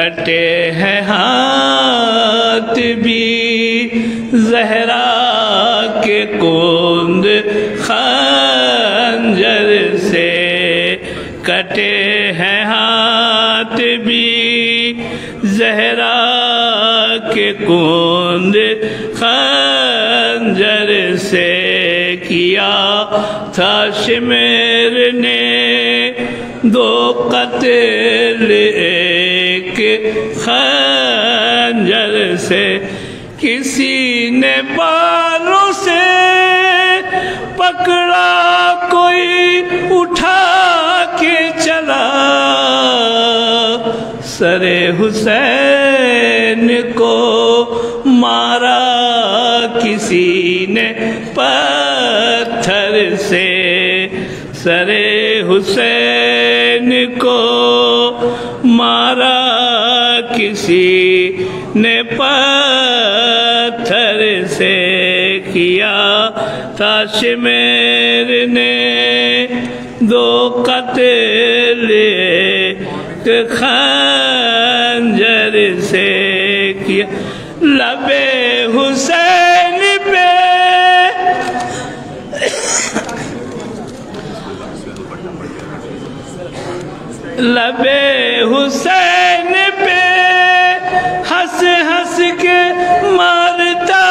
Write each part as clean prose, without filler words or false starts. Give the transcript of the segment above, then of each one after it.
کٹے ہیں ہاتھ بھی زہرا کے کوند خنجر سے، کٹے ہیں ہاتھ بھی زہرا کے کوند خنجر سے، کیا تھا شمر نے 2 قتل ایک خنجر سے، کسی نے بالوں سے پکڑا کوئی اٹھا کے چلا، سر حسین کو مارا کسی نے پتھر سے، سر حسین کو مارا کسی نے پتھر سے، کیا تھا شمر نے 2 قتل ایک خنجر سے، کیا لب حسین پہ لب حسین پہ ہنس ہنس کے مارتا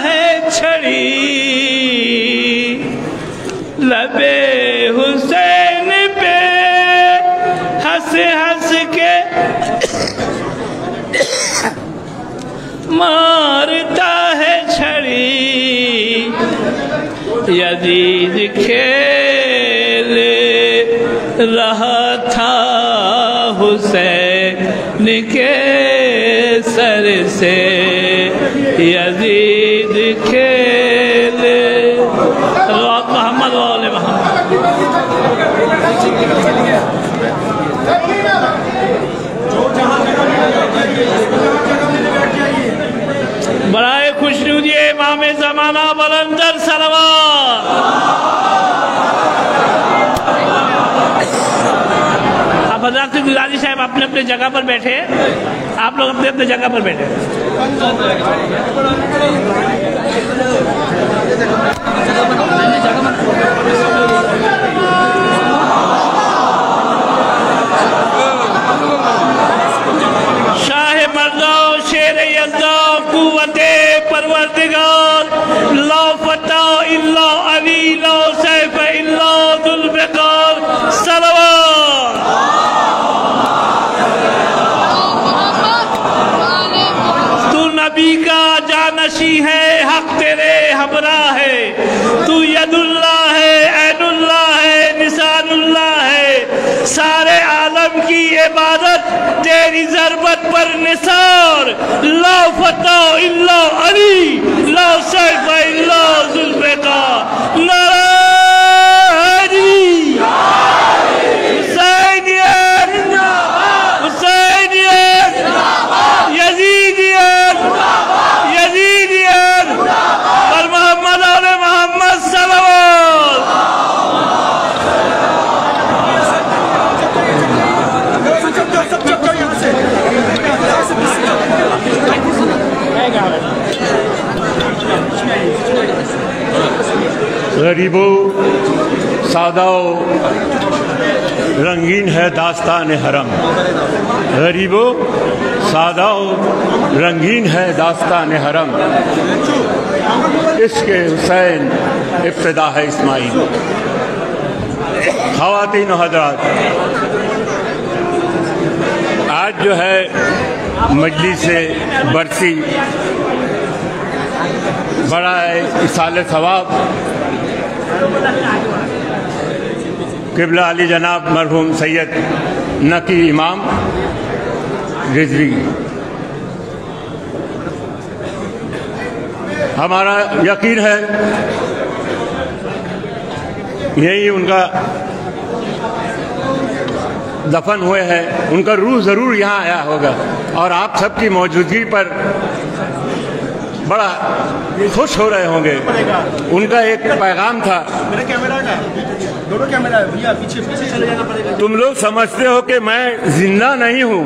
ہے چھڑی، لب حسین پہ ہنس ہنس کے مارتا ہے چھڑی، یزید کھیل رہا تھا حسین کے سر سے، یزید کھیل محمد وآل محمد۔ برائے خوشنودی امام زمانہ بلندر صلوات۔ اب حضرات سے گزارش ہے اپنے اپنے جگہ پر بیٹھے، آپ لوگ اپنے اپنے جگہ پر بیٹھے۔ شاہ مردہ شیر یزدہ قوت پروردگار، لا فتح الا علی، لا سیف الا ذوالفقار، صلوات۔ تو نبی کا جانشی ہے، حق تیرے ہمراہ ہے، تو ید اللہ ہے، عین اللہ ہے، نشان اللہ ہے، سارے عالم کی عبادت تیری ضربت پر نثار، لا فتح الا علی، لا سیف الا ذوالفقار، نعرہ حسینیت، حسینیت، یزیدیت، یزیدیت، پر محمد آل محمد صلوات۔ غریبوں ساداؤ رنگین ہے داستان حرم، غریبوں ساداؤ رنگین ہے داستان حرم، عشق حسین ابتدا ہے اسماعیل۔ خواتین و حضرات، آج جو ہے مجلس برسی بڑا ہے اصال ثواب، قبلہ علی جناب مرحوم سید نقی امام رضوی، ہمارا یقین ہے یہی ان کا دفن ہوئے ہیں، ان کا روح ضرور یہاں آیا ہوگا، اور آپ سب کی موجودگی پر بڑا خوش ہو رہے ہوں گے۔ ان کا ایک پیغام تھا، تم لوگ سمجھتے ہو کہ میں زندہ نہیں ہوں،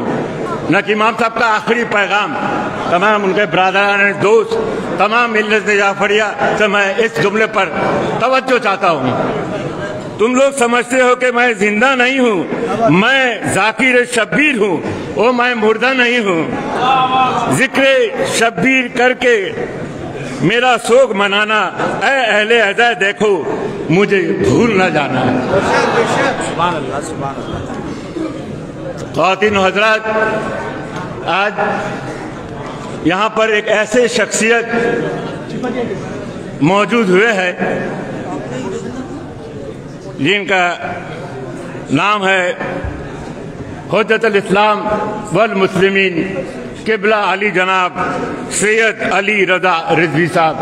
نہ کہ امام صاحب کا آخری پیغام تمام ان کے برادران دوست تمام ملت جعفریہ سے میں اس جملے پر توجہ چاہتا ہوں. تم لوگ سمجھتے ہو کہ میں زندہ نہیں ہوں، میں ذاکر شبیر ہوں، وہ میں مردہ نہیں ہوں. ذکر شبیر کر کے میرا سوگ منانا، اے اہل عزا دیکھو مجھے بھول نہ جانا. خواتین و حضرات، آج یہاں پر ایک ایسے شخصیت موجود ہوئے ہیں جن کا نام ہے حجت الاسلام والمسلمین قبلہ علی جناب سید علی رضا رضوی صاحب.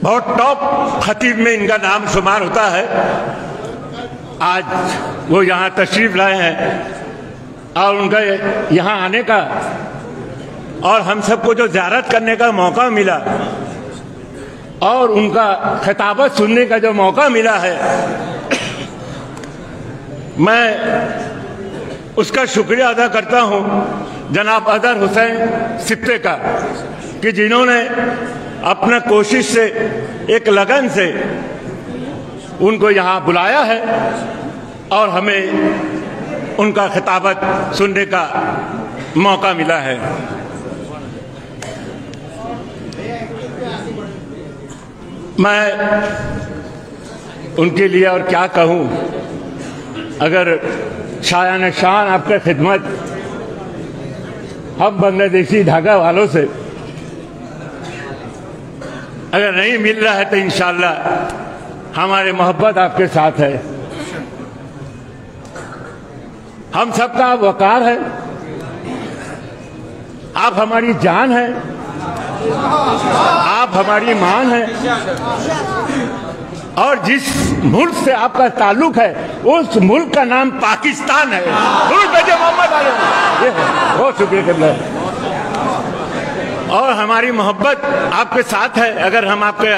بہت ٹاپ خطیب میں ان کا نام شمار ہوتا ہے. آج وہ یہاں تشریف لائے ہیں اور ان کا یہاں آنے کا اور ہم سب کو جو زیارت کرنے کا موقع ملا اور ان کا خطابت سننے کا جو موقع ملا ہے، میں اس کا شکریہ ادا کرتا ہوں جناب اظہر حسین سبتے کا کہ جنہوں نے اپنا کوشش سے ایک لگن سے ان کو یہاں بلایا ہے اور ہمیں ان کا خطابت سننے کا موقع ملا ہے. میں ان کے لیے اور کیا کہوں، اگر شایان شان آپ کی خدمت ہم بنگلہ دیشی دھاگا والوں سے اگر نہیں مل رہا ہے تو انشاءاللہ ہماری محبت آپ کے ساتھ ہے. ہم سب کا آپ وقار ہے، آپ ہماری جان ہے، آپ ہماری مان ہے، اور جس ملک سے آپ کا تعلق ہے اس ملک کا نام پاکستان ہے. محمد یہ ہے. بہت شکریہ کرنا. اور ہماری محبت آپ کے ساتھ ہے. اگر ہم آپ کے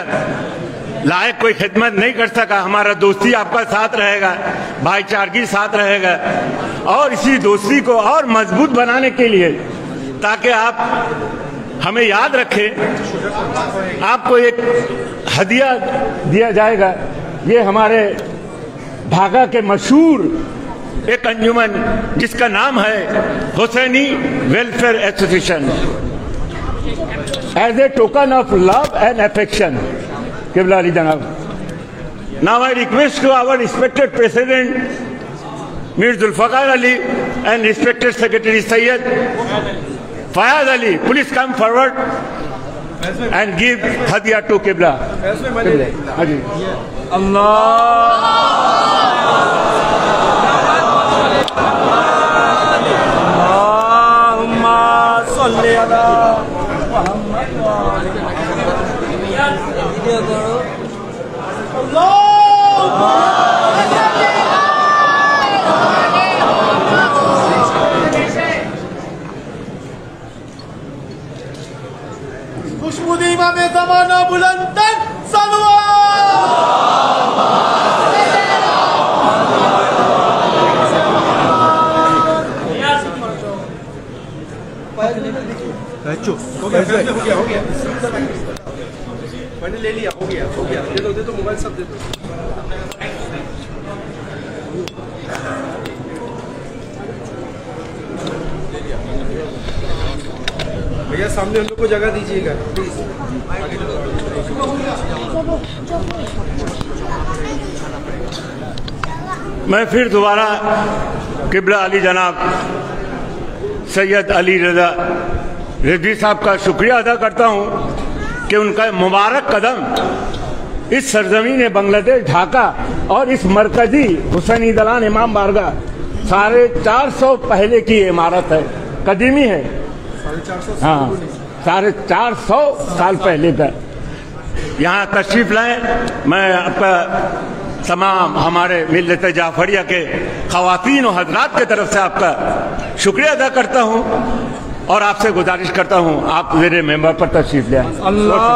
لائق کوئی خدمت نہیں کر سکا، ہمارا دوستی آپ کا ساتھ رہے گا، بھائی چارگی ساتھ رہے گا، اور اسی دوستی کو اور مضبوط بنانے کے لیے تاکہ آپ ہمیں یاد رکھیں، آپ کو ایک ہدیہ دیا جائے گا. یہ ہمارے ڈھاکہ کے مشہور ایک انجمن جس کا نام ہے Husaini welfare association, as a token of love and affection. قبلہ علی جناب. Now I request to our respected President Mir Zulfikar Ali and respected Secretary Syed Fayaz Ali, please come forward and give hadiya to Qibla. Allahumma salli ala Muhammad wa خوشبود امام زمانہ بلند تر میں نے لے لیا. ہو گیا دے دو موبائل سب دے دو. بھیا سامنے ہم لوگ کو جگہ دیجیے گا پلیز. میں پھر دوبارہ قبلہ علی جناب سید علی رضا رضوی صاحب کا شکریہ ادا کرتا ہوں کہ ان کا مبارک قدم اس سرزمین بنگلہ دیش ڈھاکہ اور اس مرکزی حسینی دلان امام بارگاہ 450 پہلے کی عمارت ہے، قدیمی ہے. ہاں 450 سال پہلے کا. یہاں تشریف لائیں. میں آپ کا تمام ہمارے ملت جعفریہ کے خواتین و حضرات کے طرف سے آپ کا شکریہ ادا کرتا ہوں اور آپ سے گزارش کرتا ہوں آپ زیر ممبر پر تشریف لے آئیں. اللہ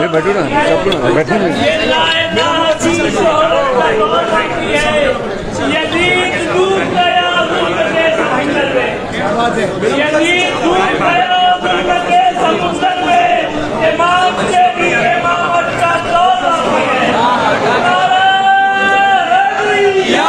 یہ بیٹھو نا بیٹھے یہ لا الہ کی شہرت کا دور باقی ہے. یزید ڈوب گیا ظلم کے سمندر میں. یزید ڈوب گیا ظلم کے سمندر میں. امام کے امامت کا دور باقی ہے. نعرہ حیدریہ.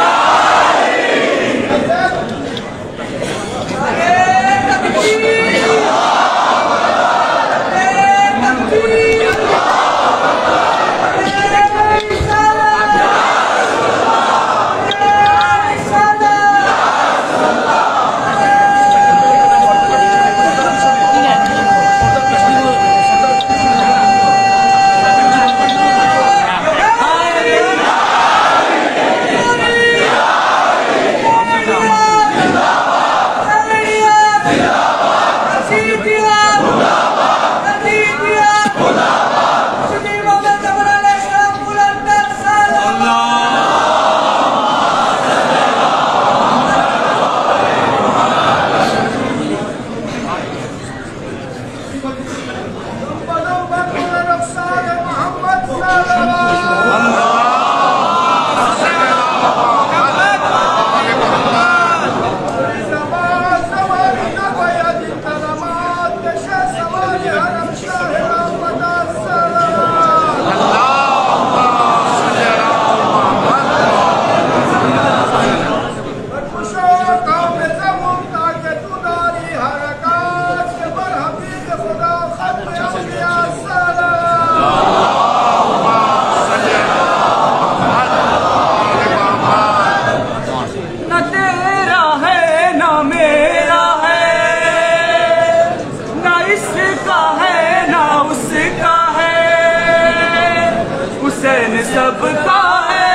سب کا ہے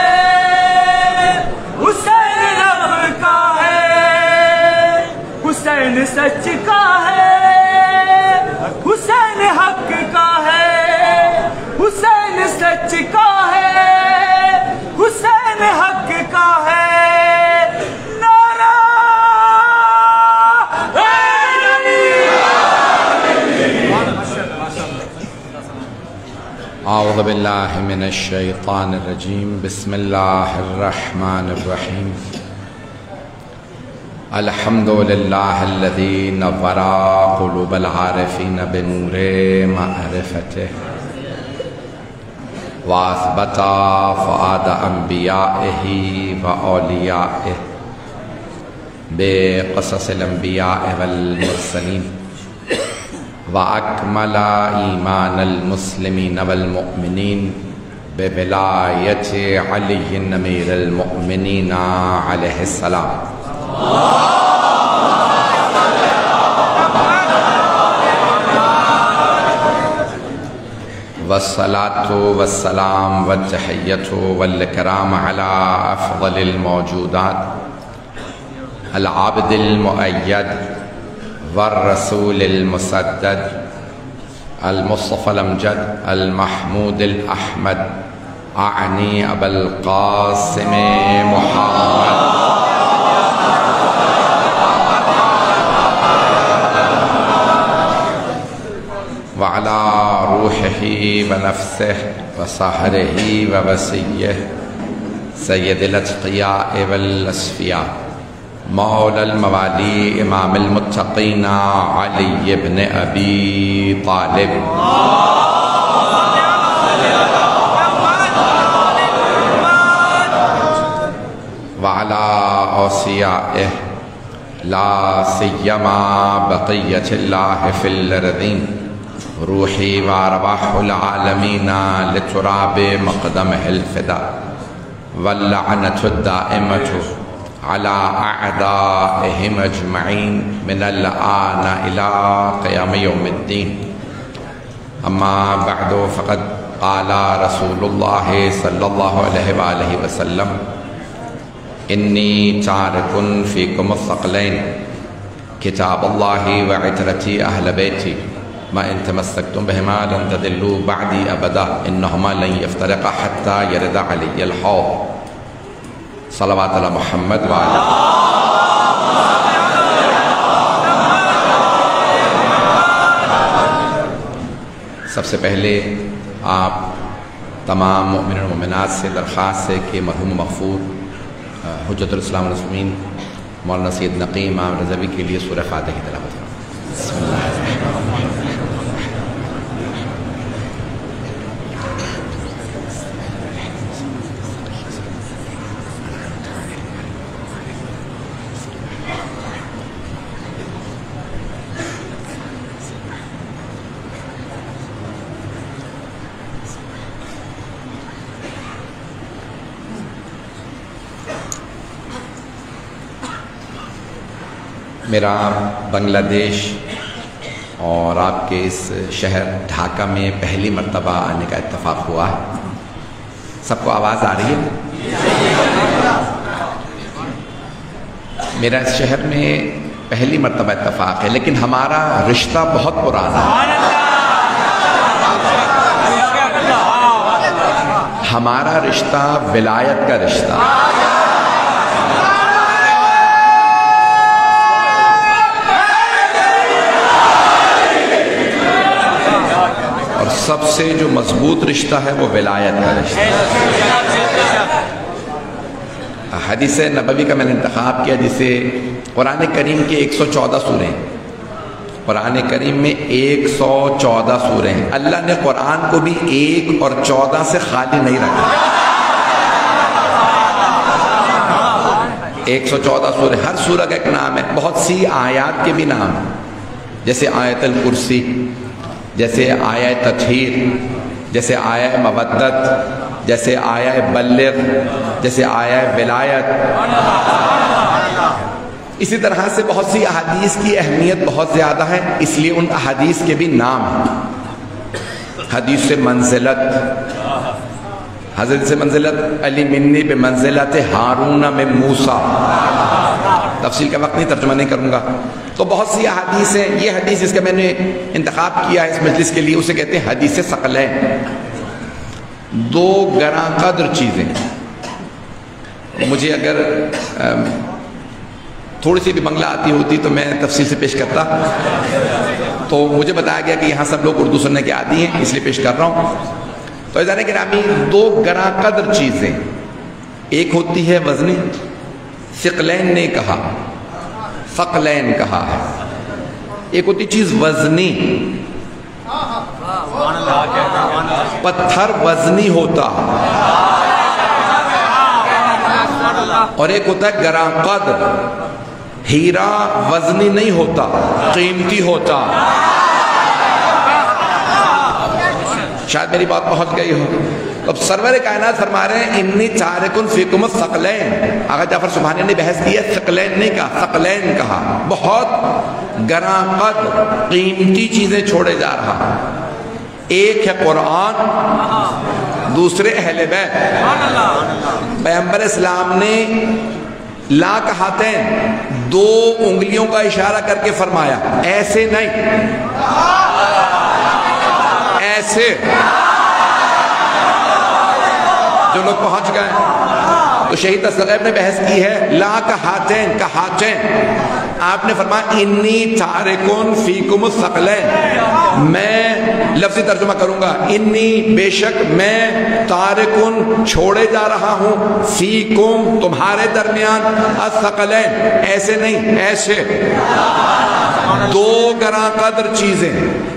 حسین رب کا ہے. حسین سچ کا ہے حسین حق کا ہے. حسین سچ کا ہے حسین حق کا ہے. نعرہ اعوذ باللہ من الشیطان الرجیم. بسم اللہ الرحمن الرحیم. الحمد للہ الذی نور قلوب العارفین بنور معرفتہ واثبت فؤاد انبیائہ واولیائہ بقصص الانبیاء والمرسلین وَأَكْمَلَ إِيمَانَ الْمُسْلِمِينَ وَالْمُؤْمِنِينَ بِوِلَایَةِ عَلِيٍّ أَمِيرِ الْمُؤْمِنِينَ عَلَيْهِ السَّلَامُ. والصلاة والسلام والتحية والإكرام على أفضل الموجودات العبد المؤيد والرسول المسدد المصطفى الأمجد المحمود الأحمد أعني أبا القاسم محمد وعلى روحه ونفسه وصهره ووسيه سيد الأتقياء والأصفياء مولى الموالي إمام المتقين علي بن أبي طالب وعلى أوصيائه لا سيما بقية الله في الأرضين روحي وأرواح العالمين لتراب مقدمه الفداء واللعنة الدائمة على أعدائهم أجمعين من الآن إلى قيام يوم الدين. أما بعد فقد قال رسول الله صلى الله عليه وآله وسلم إني تارك فيكم الثقلين كتاب الله وعترتي أهل بيتي ما إن تمسكتم بهما لن تضلوا بعدي أبدا إنهما لن يفترقا حتى يرد علي الحوض. صلوات علی محمد وعلی سب سے پہلے آپ تمام مومنین و مومنات سے درخواست ہے کہ مرحوم مغفور حجت الاسلام والمسلمین مولانا سید نقیم امام رضوی کے لیے سورہ فاتحہ کی تلاوت کریں۔ بسم اللہ الرحمن الرحیم۔ میرا بنگلہ دیش اور آپ کے اس شہر ڈھاکہ میں پہلی مرتبہ آنے کا اتفاق ہوا ہے۔ سب کو آواز آ رہی ہے؟ میرا اس شہر میں پہلی مرتبہ اتفاق ہے، لیکن ہمارا رشتہ بہت پرانا ہے۔ ہمارا رشتہ ولایت کا رشتہ، سب سے جو مضبوط رشتہ ہے وہ ولایت کا رشتہ ہے۔ حدیث نبوی کا میں نے انتخاب کیا جسے قرآن کریم کے 114 سورے ہیں۔ قرآن کریم میں 114 سورے ہیں۔ اللہ نے قرآن کو بھی 1 اور 14 سے خالی نہیں رکھا۔ 114 سورے، ہر سورہ کا ایک نام ہے۔ بہت سی آیات کے بھی نام ہیں، جیسے آیت الکرسی، جیسے آیہ تطہیر، جیسے آیہ مودت، جیسے آیہ بلغ، جیسے آیہ ولایت۔ اسی طرح سے بہت سی احادیث کی اہمیت بہت زیادہ ہے، اس لیے ان احادیث کے بھی نام ہیں۔ حدیث منزلت، حضرت سے منزلت علی منی بے منزلت ہارون میں موسیٰ، تفصیل کا وقت نہیں، ترجمہ نہیں کروں گا۔ تو بہت سی احادیث ہیں۔ یہ حدیث جس کا میں نے انتخاب کیا ہے اس مجلس کے لیے، اسے کہتے ہیں حدیث ثقلین، دو گراں قدر چیزیں۔ مجھے اگر تھوڑی سی بھی بنگلہ آتی ہوتی تو میں تفصیل سے پیش کرتا، تو مجھے بتایا گیا کہ یہاں سب لوگ اردو سننے کے عادی ہیں، اس لیے پیش کر رہا ہوں۔ تو عزیزان گرامی، دو گراں قدر چیزیں، ایک ہوتی ہے وزنی، ثقلین نے کہا، ثقلین کہا ہے، ایک ہوتی چیز وزنی، پتھر وزنی ہوتا، اور ایک ہوتا ہے گراں قدر، ہیرا وزنی نہیں ہوتا، قیمتی ہوتا۔ شاید میری بات پہنچ گئی ہو۔ اب سرور کائنات فرما رہے ہیں انی تارکن فیکم الثقلین۔ آقا جعفر سبحانی نے بحث کی ہے، ثقلین نہیں کہا، ثقلین کہا۔ بہت گراں قدر قیمتی چیزیں چھوڑے جا رہا۔ ایک ہے قرآن، دوسرے اہل بیت۔ پیغمبر اسلام نے لا کہاتین، دو انگلیوں کا اشارہ کر کے فرمایا، ایسے نہیں، ایسے۔ جو لوگ پہنچ گئے تو شہید تصغیب نے بحث کی ہے، لا کہاتین، کہاتین۔ آپ نے فرمایا انی تارکن فیکم الثقلین، میں لفظی ترجمہ کروں گا، انی بے شک میں تارکن چھوڑے جا رہا ہوں، فیکم تمہارے درمیان، الثقلین ایسے نہیں، ایسے۔ دو گراں قدر چیزیں،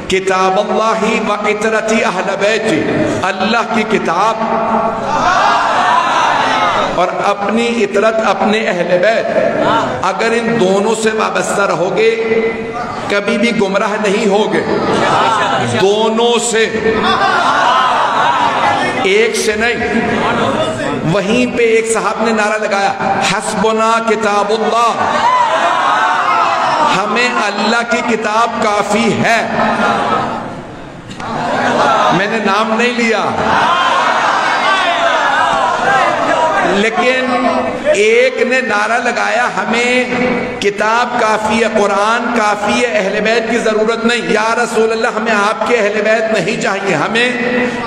کتاب اللہ و عطرتی اہل بیتی، اللہ کی کتاب اور اپنی عطرت اپنے اہل بیت۔ اگر ان دونوں سے وابستہ رہو گے کبھی بھی گمراہ نہیں ہوگے۔ دونوں سے، ایک سے نہیں۔ وہیں پہ ایک صاحب نے نعرہ لگایا، حسبنا کتاب اللہ، ہمیں اللہ کی کتاب کافی ہے۔ میں نے نام نہیں لیا، لیکن ایک نے نعرہ لگایا ہمیں کتاب کافی ہے، قرآن کافی ہے، اہل بیت کی ضرورت نہیں۔ یا رسول اللہ ہمیں آپ کے اہل بیت نہیں چاہیے، ہمیں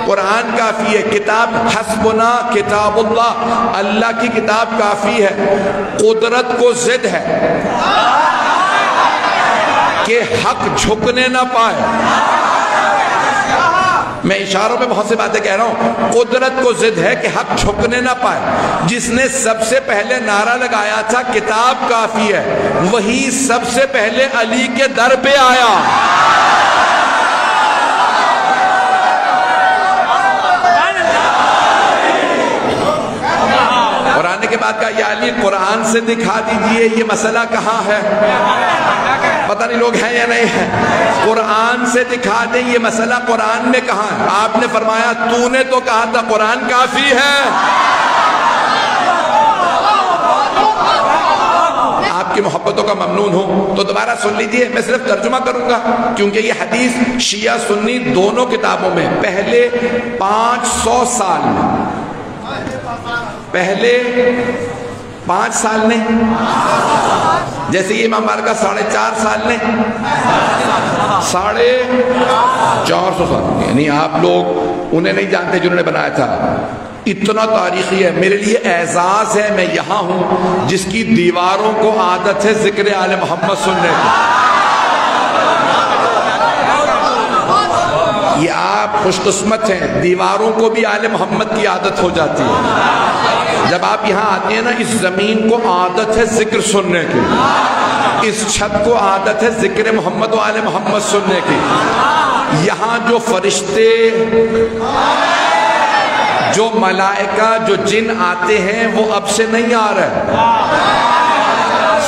قرآن کافی ہے، کتاب حسبنا کتاب اللہ، اللہ کی کتاب کافی ہے۔ قدرت کو ضد ہے کہ حق جھکنے نہ پائے، میں اشاروں میں بہت سی باتیں کہہ رہا ہوں. قدرت کو ضد ہے کہ حق چھکنے نہ پائے. جس نے سب سے پہلے نعرہ لگایا تھا کتاب کافی ہے، وہی سب سے پہلے علی کے در پہ آیا. قرآن کے بعد کہا یا علی قرآن سے دکھا دیجئے یہ مسئلہ کہاں ہے. پتہ نہیں لوگ ہیں یا نہیں ہیں. قرآن سے دکھا دیں یہ مسئلہ قرآن میں کہاں ہے. آپ نے فرمایا تو نے تو کہا تھا قرآن کافی ہے. آپ کی محبتوں کا ممنون ہوں تو دوبارہ سن لیجئے. میں صرف ترجمہ کروں گا کیونکہ یہ حدیث شیعہ سنی دونوں کتابوں میں پہلے 500 سال میں، پہلے 5 سال نے، جیسے یہ امام مالک کا 4.5 سال نے، 450 سال. یعنی آپ لوگ انہیں نہیں جانتے جنہوں نے بنایا تھا. اتنا تاریخی ہے. میرے لیے اعزاز ہے میں یہاں ہوں جس کی دیواروں کو عادت ہے ذکر آل محمد سننے کی. یہ آپ خوش قسمت ہیں، دیواروں کو بھی آل محمد کی عادت ہو جاتی ہے. جب آپ یہاں آتے ہیں نا، اس زمین کو عادت ہے ذکر سننے کی، اس چھت کو عادت ہے ذکر محمد و آل محمد سننے کی. یہاں جو فرشتے، جو ملائکہ، جو جن آتے ہیں وہ اب سے نہیں آ رہے،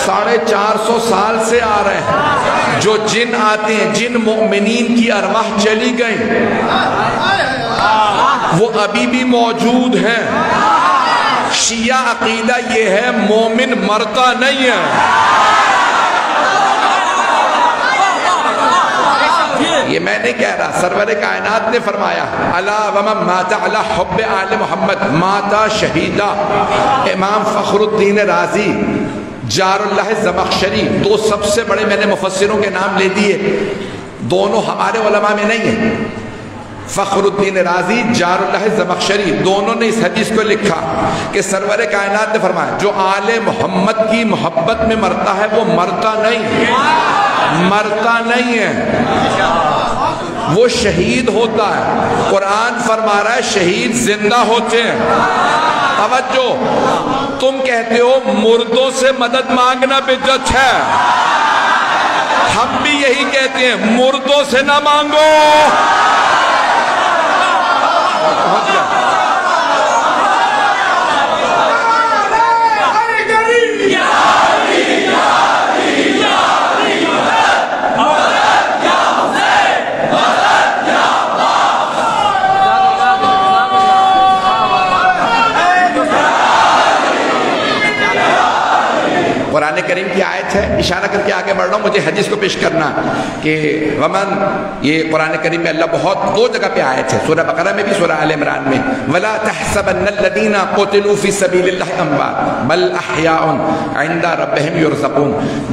450 سال سے آ رہے ہیں. جو جن آتے ہیں، جن مومنین کی ارواح چلی گئیں وہ ابھی بھی موجود ہیں. شیعہ عقیدہ یہ ہے مومن مرتا نہیں ہے. یہ میں نہیں کہہ رہا، سرور کائنات نے فرمایا الا ومن مات علی حب آل محمد مات شہیدا. امام فخر الدین رازی، جار اللہ زمخشری، دو سب سے بڑے میں نے مفسروں کے نام لے دیے، دونوں ہمارے علماء میں نہیں ہیں. فخر الدین رازی، جار اللہ زمخشری، دونوں نے اس حدیث کو لکھا کہ سرور کائنات نے فرمایا جو آل محمد کی محبت میں مرتا ہے وہ مرتا نہیں، مرتا نہیں ہے، وہ شہید ہوتا ہے. قرآن فرما رہا ہے شہید زندہ ہوتے ہیں. توجہ، تم کہتے ہو مردوں سے مدد مانگنا بدعت ہے، ہم بھی یہی کہتے ہیں مردوں سے نہ مانگو. قرآن کریم کی آیت ہے، اشارہ کر کے آگے بڑھ رہا ہوں، مجھے حدیث کو پیش کرنا کہ ومن، یہ قرآن کریم میں اللہ بہت دو جگہ پہ آیت ہے، سورہ بقرہ میں بھی، سورہ آل عمران میں. وَلَا تَحْسَبَنَّ الَّذِينَ قُتِلُوا فِي سَبِيلِ اللَّهِ أَمْوَاتٌ بَلْ أَحْيَاءٌ عِندَ رَبِّهِمْ يُرْزَقُونَ.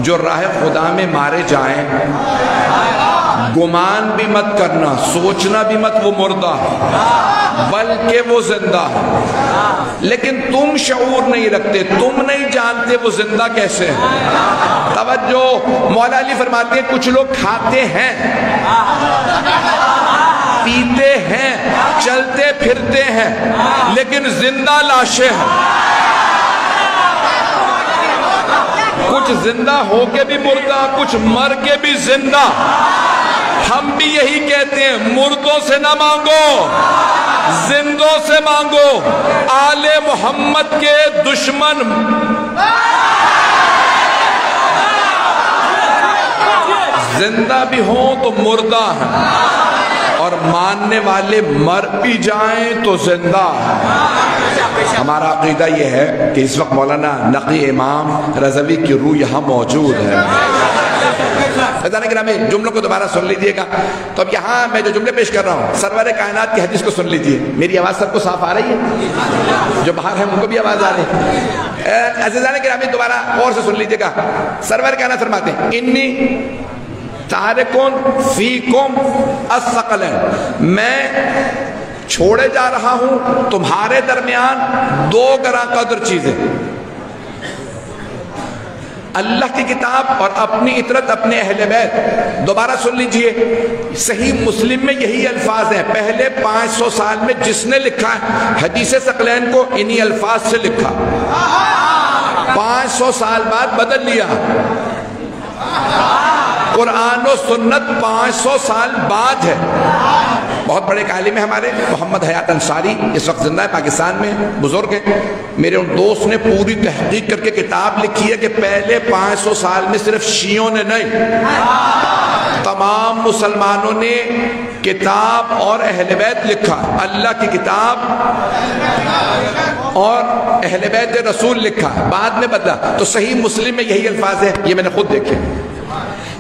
جو راہ خدا میں مارے جائیں گمان بھی مت کرنا، سوچنا بھی مت وہ مردہ ہے، بلکہ وہ زندہ ہے. لیکن تم شعور نہیں رکھتے، تم نہیں جانتے وہ زندہ کیسے ہیں. توجہ، مولا علی فرماتے ہیں کچھ لوگ کھاتے ہیں، پیتے ہیں، چلتے پھرتے ہیں، لیکن زندہ لاشیں ہیں. کچھ زندہ ہو کے بھی مردہ، کچھ مر کے بھی زندہ. ہم بھی یہی کہتے ہیں مردوں سے نہ مانگو، زندوں سے مانگو. آل محمد کے دشمن زندہ بھی ہوں تو مردہ ہیں، اور ماننے والے مر بھی جائیں تو زندہ ہیں. ہمارا عقیدہ یہ ہے کہ اس وقت مولانا نقی امام رضوی کی روح یہاں موجود ہے. گرامی جملوں کو دوبارہ سن لیجئے گا. تو اب یہاں میں جو جملے پیش کر رہا ہوں سرور کائنات کی حدیث کو سن لیجئے. میری آواز سب کو صاف آ رہی ہے؟ جو باہر ہیں ان کو بھی آواز آ رہی ہے؟ عزیزان گرامی دوبارہ غور سے سن لیجئے گا. سرور کائنات فرماتے ہیں انی تارکون فیکم الثقلین، میں چھوڑے جا رہا ہوں تمہارے درمیان 2 گراں قدر چیزیں. اللہ کی کتاب اور اپنی اطرت اپنے اہل بیت. دوبارہ سن لیجئے, صحیح مسلم میں یہی الفاظ ہیں. پہلے 500 سال میں جس نے لکھا ہے حدیث ثقلین کو انہی الفاظ سے لکھا, 500 سال بعد بدل لیا. قرآن و سنت 500 سال بعد ہے. بہت بڑے عالم ہیں ہمارے محمد حیات انصاری, اس وقت زندہ ہے, پاکستان میں بزرگ ہیں. میرے ان دوست نے پوری تحقیق کر کے کتاب لکھی ہے کہ پہلے 500 سال میں صرف شیعوں نے نہیں, تمام مسلمانوں نے کتاب اور اہل بیت لکھا. اللہ کی کتاب اور اہل بیت رسول لکھا, بعد میں بدلا. تو صحیح مسلم میں یہی الفاظ ہیں, یہ میں نے خود دیکھے.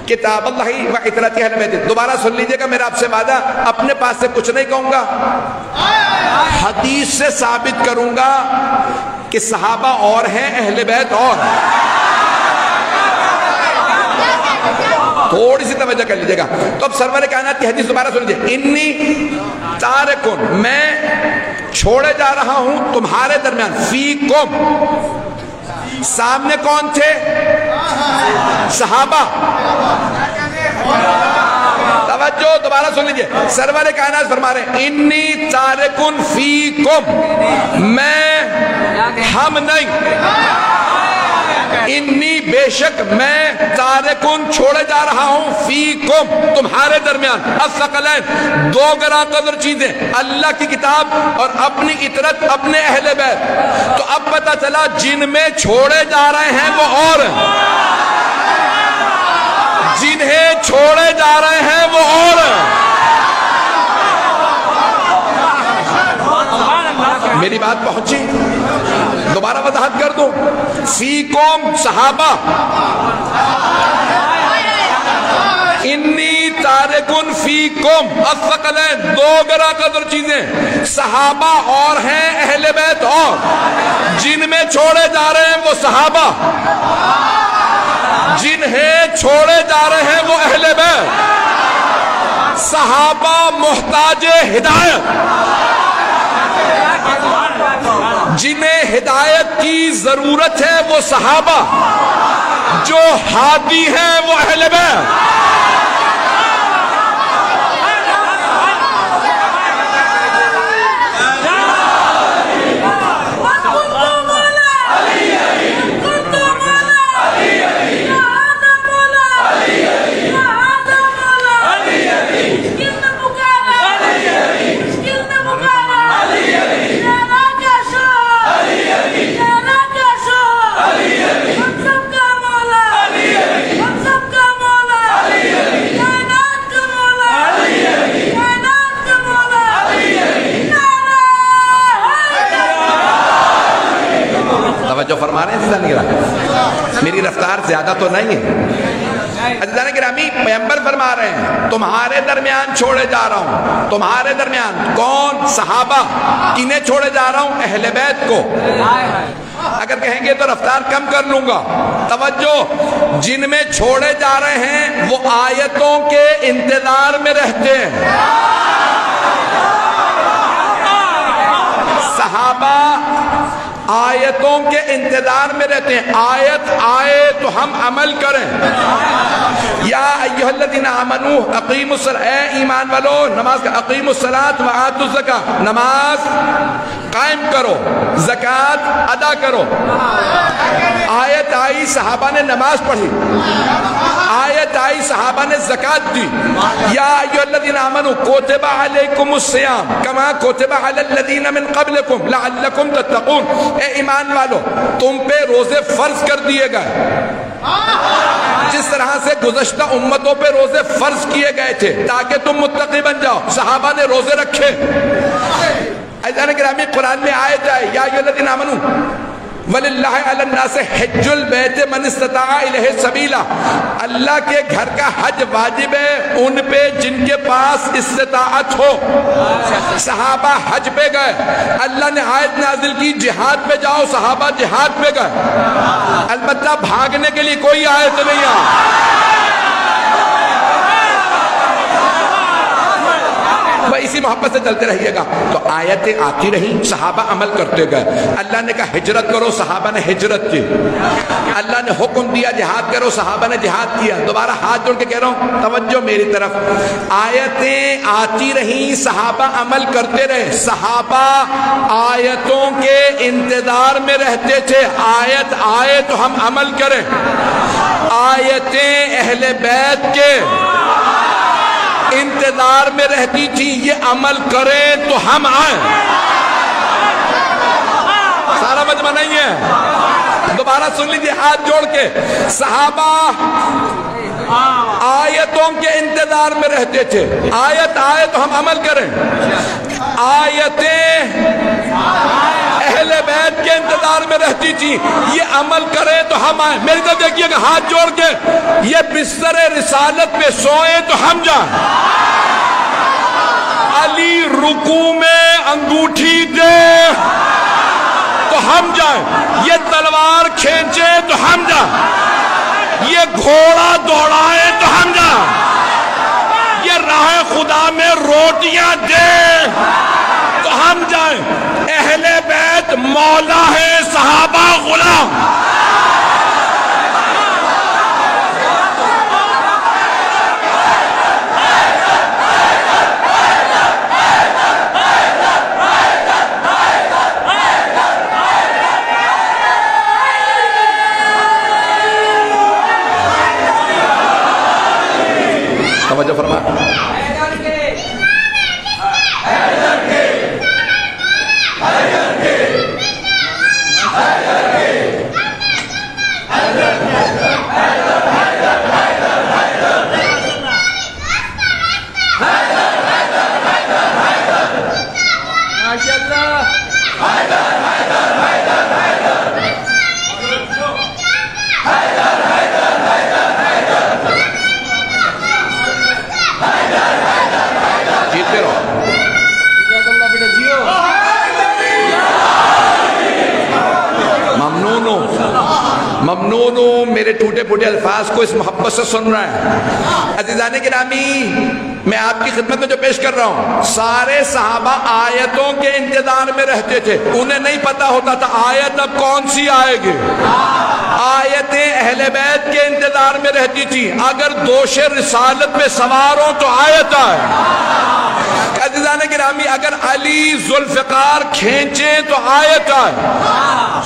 کتاب اللہ و اطرت اہل بیت. دوبارہ سن لیجئے گا, میرا آپ سے وعدہ, اپنے پاس سے کچھ نہیں کہوں گا, حدیث سے ثابت کروں گا کہ صحابہ اور ہیں, اہل بیت اور. تھوڑی سی توجہ کر لیجئے گا. تو اب سرور کائنات کی حدیث دوبارہ سن لیجئے. انی تارکن, میں چھوڑے جا رہا ہوں تمہارے درمیان, فیکم, سامنے کون تھے؟ صحابہ. توجہ, دوبارہ سن لیجئے. سرور کائنات فرما رہے ہیں انی تارکن فیکم, میں, ہم نہیں, انی بے شک میں, تارکن چھوڑے جا رہا ہوں, فیکم تمہارے درمیان, الثقلین دو گراں قدر چیزیں, اللہ کی کتاب اور اپنی اطرت اپنے اہل بیت. تو اب پتہ چلا جن میں چھوڑے جا رہے ہیں وہ اور, جنہیں چھوڑے جا رہے ہیں وہ اور. میری بات پہنچی؟ دوبارہ وضاحت کر دوں. فیکم صحابہ, انی تارکن فیکم الثقلین دو گراں قدر چیزیں, صحابہ اور ہیں, اہل بیت اور. جن میں چھوڑے جا رہے ہیں وہ صحابہ, جنہیں چھوڑے جا رہے ہیں وہ اہل بیت. صحابہ محتاج ہدایت, جنہیں ہدایت کی ضرورت ہے وہ صحابہ, جو ہادی ہیں وہ اہل بیت. جو فرما رہے ہیں عزیزان گرامی, میری رفتار زیادہ تو نہیں ہے. عزیزان گرامی, پیغمبر فرما رہے ہیں تمہارے درمیان چھوڑے جا رہا ہوں. تمہارے درمیان کون؟ صحابہ. کنہیں چھوڑے جا رہا ہوں؟ اہل بیت کو. اگر کہیں گے تو رفتار کم کر لوں گا. توجہ, جن میں چھوڑے جا رہے ہیں وہ آیتوں کے انتظار میں رہتے ہیں. صحابہ آیتوں کے انتظار میں رہتے ہیں, آیت آئے تو ہم عمل کریں. یا ایھا الذین آمنوا اقیموا الصلاۃ, اے ایمان والو نماز کا, اقیموا الصلاۃ وآتوا الزکاۃ, نماز قائم کرو, زکوٰۃ ادا کرو. آیت آئی, صحابہ نے نماز پڑھی. آیت آئی, صحابہ نے زکوٰۃ دی. یا ایھا الذین آمنوا کتب علیکم الصیام کما کتب علی الذین من قبلکم لعلکم تتقون, اے ایمان والو تم پہ روزے فرض کر دیے گئے جس طرح سے گزشتہ امتوں پہ روزے فرض کیے گئے تھے تاکہ تم متقی بن جاؤ. صحابہ نے روزے رکھے. عزیزان گرامی, قرآن میں آیت ہے یا ایھا الذین آمنوا وَلِلَّهِ عَلَى النَّاسِ حِجُّ الْبَيْتِ مَنِ اسْتَطَاعَ إِلَيْهِ سَبِيلًا, اللہ کے گھر کا حج واجب ہے ان پہ جن کے پاس استطاعت ہو. صحابہ حج پہ گئے, اللہ نے آیت نازل کی جہاد پہ جاؤ, صحابہ جہاد پہ گئے. البتہ بھاگنے کے لیے کوئی آیت نہیں آئی. بھائی اسی محبت سے چلتے رہیے گا. تو آیتیں آتی رہی, صحابہ عمل کرتے گئے. اللہ نے کہا ہجرت کرو, صحابہ نے ہجرت کی. اللہ نے حکم دیا جہاد کرو, صحابہ نے جہاد کیا. دوبارہ ہاتھ جوڑ کے کہہ رہا ہوں, توجہ میری طرف. آیتیں آتی رہیں, صحابہ عمل کرتے رہے. صحابہ آیتوں کے انتظار میں رہتے تھے, آیت آئے تو ہم عمل کریں. آیتیں اہل بیت کے انتظار میں رہتی تھی, یہ عمل کریں تو ہم آئیں. سارا مجمع نہیں ہے, دوبارہ سن لیجیے ہاتھ جوڑ کے. صحابہ آیتوں کے انتظار میں رہتے تھے, آیت آئے تو ہم عمل کریں. آیتیں اہل بیت کے انتظار میں رہتی تھی, یہ عمل کریں تو ہم آئیں. میری طرف دیکھیے کہ ہاتھ جوڑ کے, یہ بستر رسالت پہ سوئیں تو ہم جائیں. علی رکوع میں انگوٹھی دے تو ہم جائیں. یہ تلوار کھینچے تو ہم جائیں. یہ گھوڑا دوڑائے تو ہم جائیں. یہ راہ خدا میں روٹیاں دے تو ہم جائیں. اہل بیت مولا ہے, صحابہ غلام. توجہ فرما. ممنون ہوں میرے ٹوٹے پھوٹے الفاظ کو اس محبت سے سن رہا ہے. عزیزان گرامی, میں آپ کی خدمت میں جو پیش کر رہا ہوں, سارے صحابہ آیتوں کے انتظار میں رہتے تھے. انہیں نہیں پتا ہوتا تھا آیت اب کون سی آئے گی. آیتیں اہل بیت کے انتظار میں رہتی تھی. اگر دوش رسالت پہ سوار ہو تو آیت آئے. عزیزان گرامی, اگر علی ذوالفقار کھینچیں تو آیت آئے.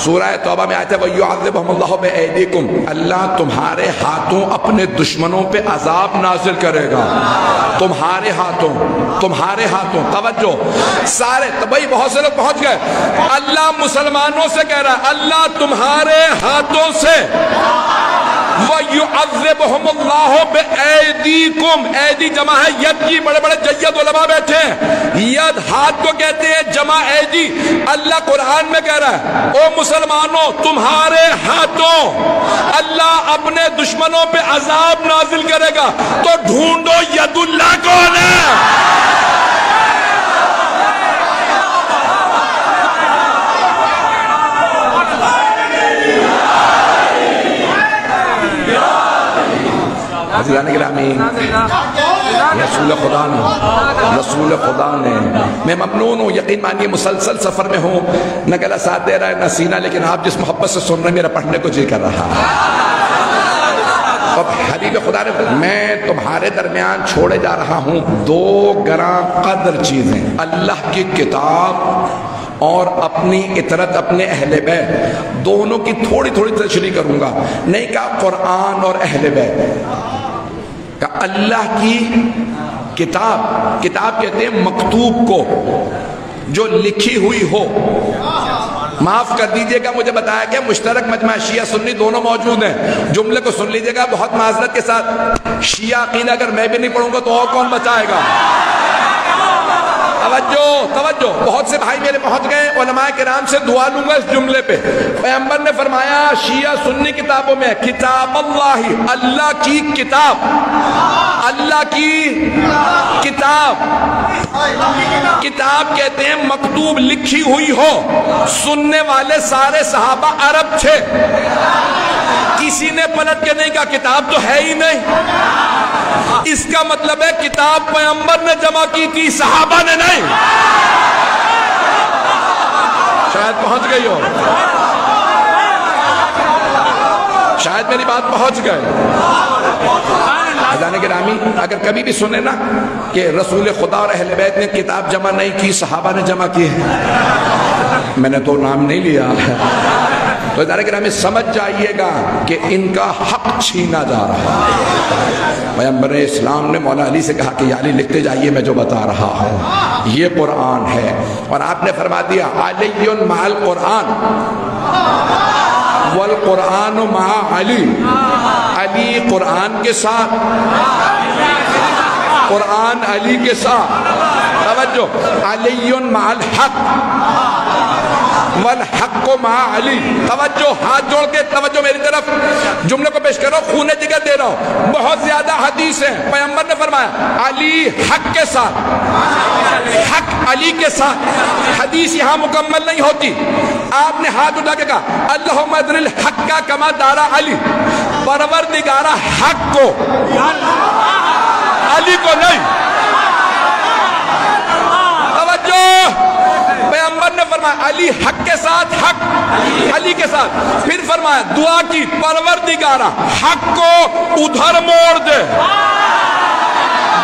سورہ توبہ میں آیت ہے وَيُعَذِّبُهُمُ اللَّهُ بِأَيْدِيكُمْ, اللہ تمہارے ہاتھوں اپنے دشمنوں پہ عذاب نازل کرے گا. تمہارے ہاتھوں, تمہارے ہاتھوں. توجہ سارے, تو بھائی بہت سے لوگ پہنچ گئے. اللہ مسلمانوں سے کہہ رہا ہے اللہ تمہارے ہاتھوں سے. وَيُعَذِّبُهُمُ اللَّهُ بِأَيْدِيكُمْ, ایدی جمع ہے ید کی. بڑے بڑے جید علماء بیٹھے ہیں. ید ہاتھ کو کہتے ہیں, جمع ایدی. اللہ قرآن میں کہہ رہا ہے او مسلمانوں تمہارے ہاتھوں اللہ اپنے دشمنوں پہ عذاب نازل کرے گا. تو ڈھونڈو ید اللہ کون ہے. عزیزان گرامی, رسول خدا نے, رسول خدا نے, میں ممنون ہوں. یقین مانیے مسلسل سفر میں ہوں, نہ گلا ساتھ دے رہا ہے نہ سینہ, لیکن آپ جس محبت سے سن رہے ہیں میرا پڑھنے کو جی کر رہا ہے. اب حبیب خدا نے, میں تمہارے درمیان چھوڑے جا رہا ہوں دو گراں قدر چیزیں, اللہ کی کتاب اور اپنی اطرت اپنے اہل بیت. دونوں کی تھوڑی تھوڑی تشریح کروں گا. نہیں کہا قرآن اور اہل بیت, کہ اللہ کی کتاب. کتاب کہتے ہیں مکتوب کو, جو لکھی ہوئی ہو. معاف کر دیجئے گا, مجھے بتایا کہ مشترک مجمع شیعہ سنی دونوں موجود ہیں. جملے کو سن لیجئے گا بہت معذرت کے ساتھ. شیعہ عقیدہ اگر میں بھی نہیں پڑھوں گا تو اور کون بچائے گا. توجہ توجہ, بہت سے بھائی میرے پہنچ گئے. علماء کرام سے دعا لوں گا اس جملے پہ. پیغمبر نے فرمایا شیعہ سنی کتابوں میں کتاب اللہ, اللہ کی کتاب, اللہ کی کتاب. کتاب کہتے ہیں مکتوب, لکھی ہوئی ہو. سننے والے سارے صحابہ عرب تھے. کسی نے پلٹ کے نہیں کہا کتاب تو ہے ہی نہیں. اس کا مطلب ہے کتاب پیغمبر نے جمع کی تھی، صحابہ نے نہیں. شاید پہنچ گئی ہو، شاید میری بات پہنچ گئے. عزیزان گرامی، اگر کبھی بھی سنے نا کہ رسول خدا اور اہل بیت نے کتاب جمع نہیں کی، صحابہ نے جمع کی ہے، میں نے تو نام نہیں لیا، تو عزیزان گرامی سمجھ جائیے گا کہ ان کا حق چھینا جا رہا ہے. پیغمبر اسلام نے مولا علی سے کہا کہ یا علی لکھتے جائیے میں جو بتا رہا ہوں یہ قرآن ہے، اور آپ نے فرما دیا علی مع القرآن والقرآن مع علی. علی قرآن کے ساتھ، قرآن علی کے ساتھ. توجہ، علی مع الحق والحق مع علی. توجہ، ہاتھ جوڑ کے توجہ میری طرف، جملے کو پیش کرو، خون جگر دے رہا ہوں. بہت زیادہ حدیث ہیں، پیغمبر نے فرمایا علی حق کے ساتھ، حق علی کے ساتھ. حدیث یہاں مکمل نہیں ہوتی. آپ نے ہاتھ اٹھا کے کہا اللہم ادر الحق کا کما دارا علی، پروردگارہ حق کو، علی کو نہیں. توجہ، پیغمبر نے فرمایا علی حق کے ساتھ، حق علی کے ساتھ. پھر فرمایا دعا کی پروردگارہ حق کو ادھر موڑ دے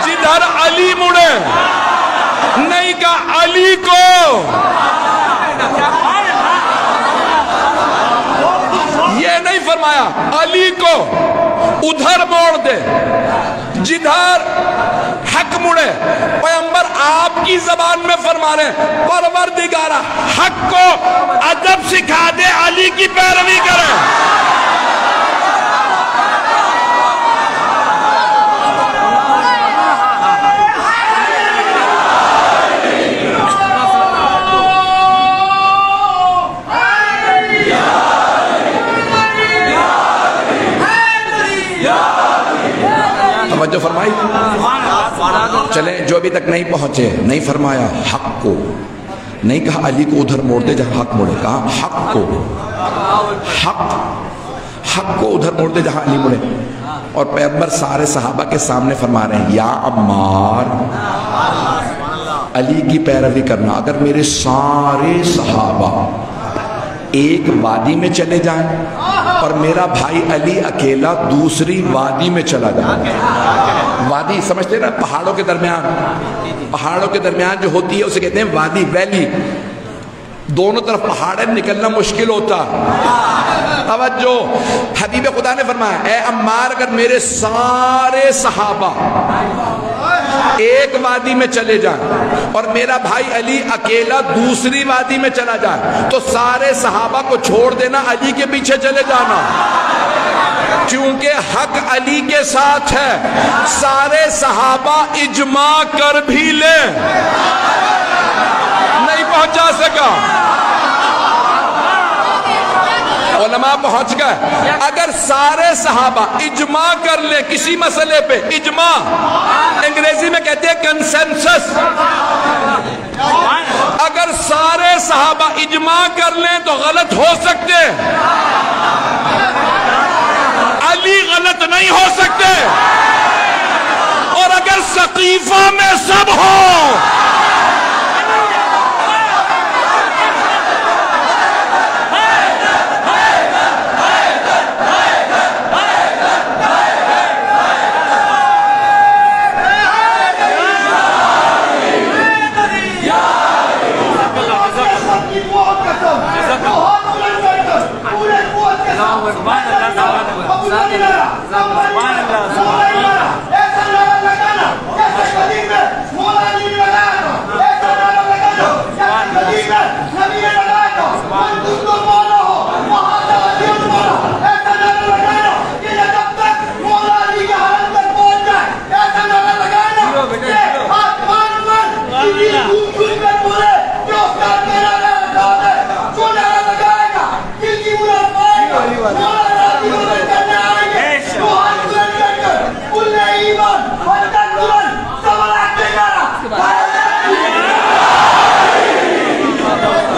جدھر علی مڑے. نہیں کہا علی کو، یہ نہیں فرمایا علی کو ادھر موڑ دے جدھر حق مڑے. پیغمبر آپ کی زبان میں فرما رہے ہیں پروردگارہ حق کو ادب سکھا دے، علی کی پیروی کرے. توجہ فرمائی. چلیں جو ابھی تک نہیں پہنچے، نہیں فرمایا حق کو، نہیں کہا علی کو ادھر موڑ دے جہاں حق مڑے، کہا حق کو، حق کو ادھر موڑ دے جہاں علی مڑے. اور پیغمبر سارے صحابہ کے سامنے فرما رہے ہیں یا عمار، علی کی پیروی کرنا. اگر میرے سارے صحابہ ایک وادی میں چلے جائیں اور میرا بھائی علی اکیلا دوسری وادی میں چلا جائے. وادی سمجھتے نا، پہاڑوں کے درمیان، پہاڑوں کے درمیان جو ہوتی ہے اسے کہتے ہیں وادی، ویلی. دونوں طرف پہاڑ ہے، نکلنا مشکل ہوتا. توجہ، حبیب خدا نے فرمایا اے عمار اگر میرے سارے صحابہ ایک وادی میں چلے جائیں اور میرا بھائی علی اکیلا دوسری وادی میں چلا جائے تو سارے صحابہ کو چھوڑ دینا، علی کے پیچھے چلے جانا. کیونکہ حق علی کے ساتھ ہے. سارے صحابہ اجماع کر بھی لے نہیں پہنچا سکا. علماء پہنچ گئے. اگر سارے صحابہ اجماع کر لیں کسی مسئلے پہ، اجماع انگریزی میں کہتے ہیں کنسنسس، اگر سارے صحابہ اجماع کر لیں تو غلط ہو سکتے، علی غلط نہیں ہو سکتے. اور اگر سقیفہ میں سب ہو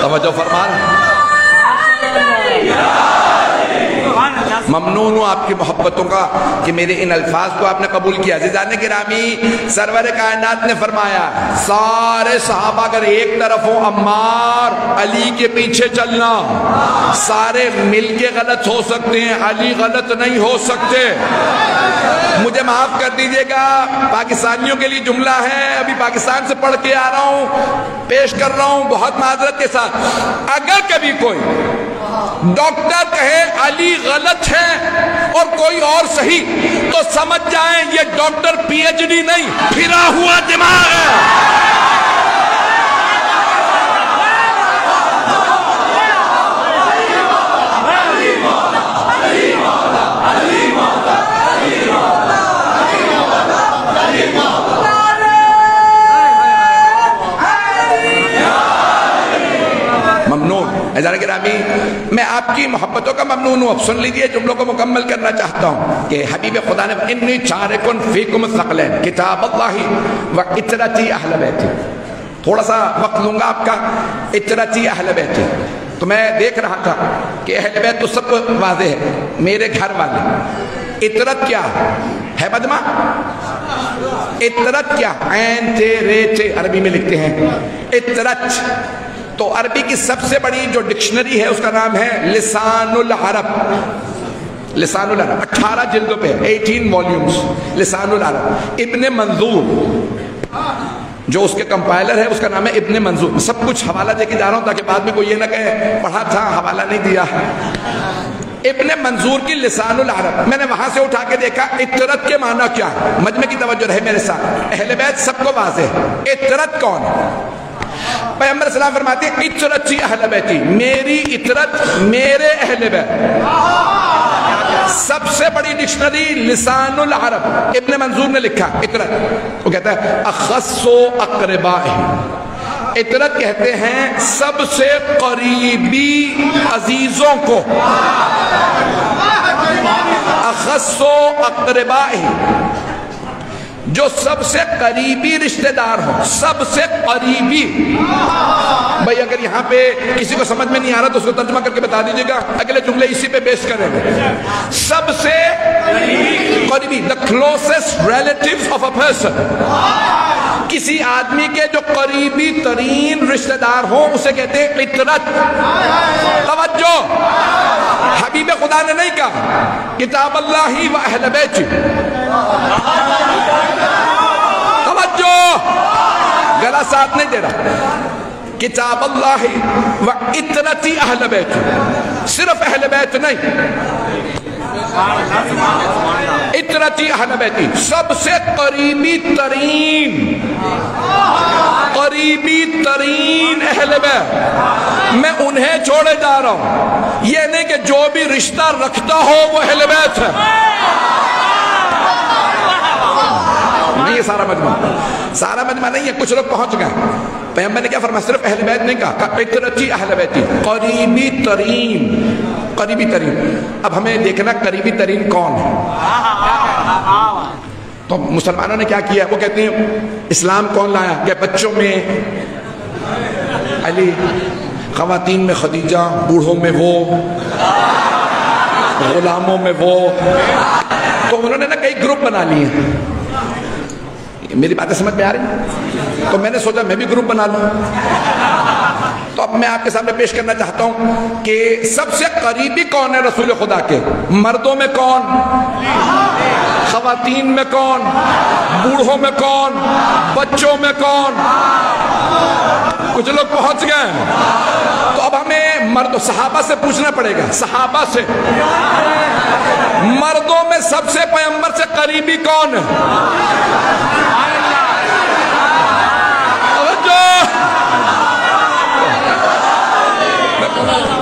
توجہ فرمان. ممنون ہوں آپ کی محبتوں کا کہ میرے ان الفاظ کو آپ نے قبول کیا۔ عزیزان گرامی، سرور کائنات نے فرمایا سارے صحابہ اگر ایک طرف ہوں، عمار علی کے پیچھے چلنا، سارے مل کے غلط ہو سکتے ہیں، علی غلط نہیں ہو سکتے۔ مجھے معاف کر دیجئے گا، پاکستانیوں کے لیے جملہ ہے، ابھی پاکستان سے پڑھ کے آ رہا ہوں، پیش کر رہا ہوں بہت معذرت کے ساتھ۔ اگر کبھی کوئی ڈاکٹر کہے علی غلط ہے اور کوئی اور صحیح، تو سمجھ جائیں یہ ڈاکٹر پی ایچ ڈی نہیں، پھرا ہوا دماغ ہے۔ عزیزان گرامی، میں آپ کی محبتوں کا ممنون ہوں۔ اب سن لیجئے، جملوں کو مکمل کرنا چاہتا ہوں کہ حبیب خدا نے انی چارکن فیکم الثقلین کتاب اللہ و اطرتی اہل بیتی۔ تھوڑا سا وقت لوں گا آپ کا۔ اطرتی اہل بیتی، تو میں دیکھ رہا تھا کہ اہل بیت تو سب کو واضح ہے، میرے گھر والے۔ اطرت کیا ہے مجمع؟ اطرت کیا؟ عین تے رے تے عربی میں لکھتے ہیں اطرت۔ تو عربی کی سب سے بڑی جو ڈکشنری ہے اس کا نام ہے لسان العرب۔ لسان العرب 18 جلدوں پہ، 18 والیومز، لسان العرب۔ ابن منظور جو اس کے کمپائلر ہے اس کا نام ہے ابن منظور۔ سب کچھ حوالہ دے کے جا رہا ہوں تاکہ بعد میں کوئی یہ نہ کہے پڑھا تھا حوالہ نہیں دیا۔ ابن منظور کی لسان العرب، میں نے وہاں سے اٹھا کے دیکھا اطرت کے معنی کیا ہے۔ مجمع کی توجہ رہے میرے ساتھ، اہل بیت سب کو واضح ہے۔ اطرت کون ہے؟ پیغمبر صلی اللہ علیہ وسلم فرماتے ہیں اطرتی اہل بیتی، میری اطرت میرے اہل بیت۔ سب سے بڑی ڈکشنری لسان العرب، ابن منظور نے لکھا اطرت، وہ کہتا ہے اخص و اقربائہ۔ اطرت کہتے ہیں سب سے قریبی عزیزوں کو، اخص و اقربائہ، جو سب سے قریبی رشتہ دار ہوں، سب سے قریبی۔ بھائی اگر یہاں پہ کسی کو سمجھ میں نہیں آ رہا تو اس کو ترجمہ کر کے بتا دیجئے گا، اگلے جملے اسی پہ بیس کریں گے۔ سب سے قریبی، the closest relatives of a person، کسی آدمی کے جو قریبی ترین رشتہ دار ہوں اسے کہتے ہیں اطرت۔ توجہ، حبیب خدا نے نہیں کہا کتاب اللہ و اہل بیت، توجہ، گلا ساتھ نہیں دے رہا، کتاب اللہ و اطرتی اہل بیت، صرف اہل بیت نہیں، اطرتی اہل بیتی، سب سے قریبی ترین اہل بیت، میں انہیں چھوڑے جا رہا ہوں۔ یہ نہیں کہ جو بھی رشتہ رکھتا ہو وہ اہل بیت ہے، نہیں، یہ سارا مجمع نہیں ہے، کچھ لوگ پہنچ گئے۔ پیغمبر نے کیا فرمایا؟ صرف اہل بیت نہیں کہا، اطرتی اہل بیتی، قریبی ترین۔ اب ہمیں دیکھنا قریبی ترین کون ہے۔ تو مسلمانوں نے کیا کیا؟ وہ کہتے ہیں اسلام کون لایا؟ کہ بچوں میں علی، خواتین میں خدیجہ، بوڑھوں میں وہ، غلاموں میں وہ۔ تو انہوں نے نا کئی گروپ بنا لیے۔ میری باتیں سمجھ میں آ رہی؟ تو میں نے سوچا میں بھی گروپ بنا لوں۔ تو اب میں آپ کے سامنے پیش کرنا چاہتا ہوں کہ سب سے قریبی کون ہے رسول خدا کے؟ مردوں میں کون؟ خواتین میں کون؟ بوڑھوں میں کون؟ بچوں میں کون؟ کچھ لوگ پہنچ گئے۔ تو اب ہمیں صحابہ سے پوچھنا پڑے گا، صحابہ سے، مردوں میں سب سے پیغمبر سے قریبی کون ہے؟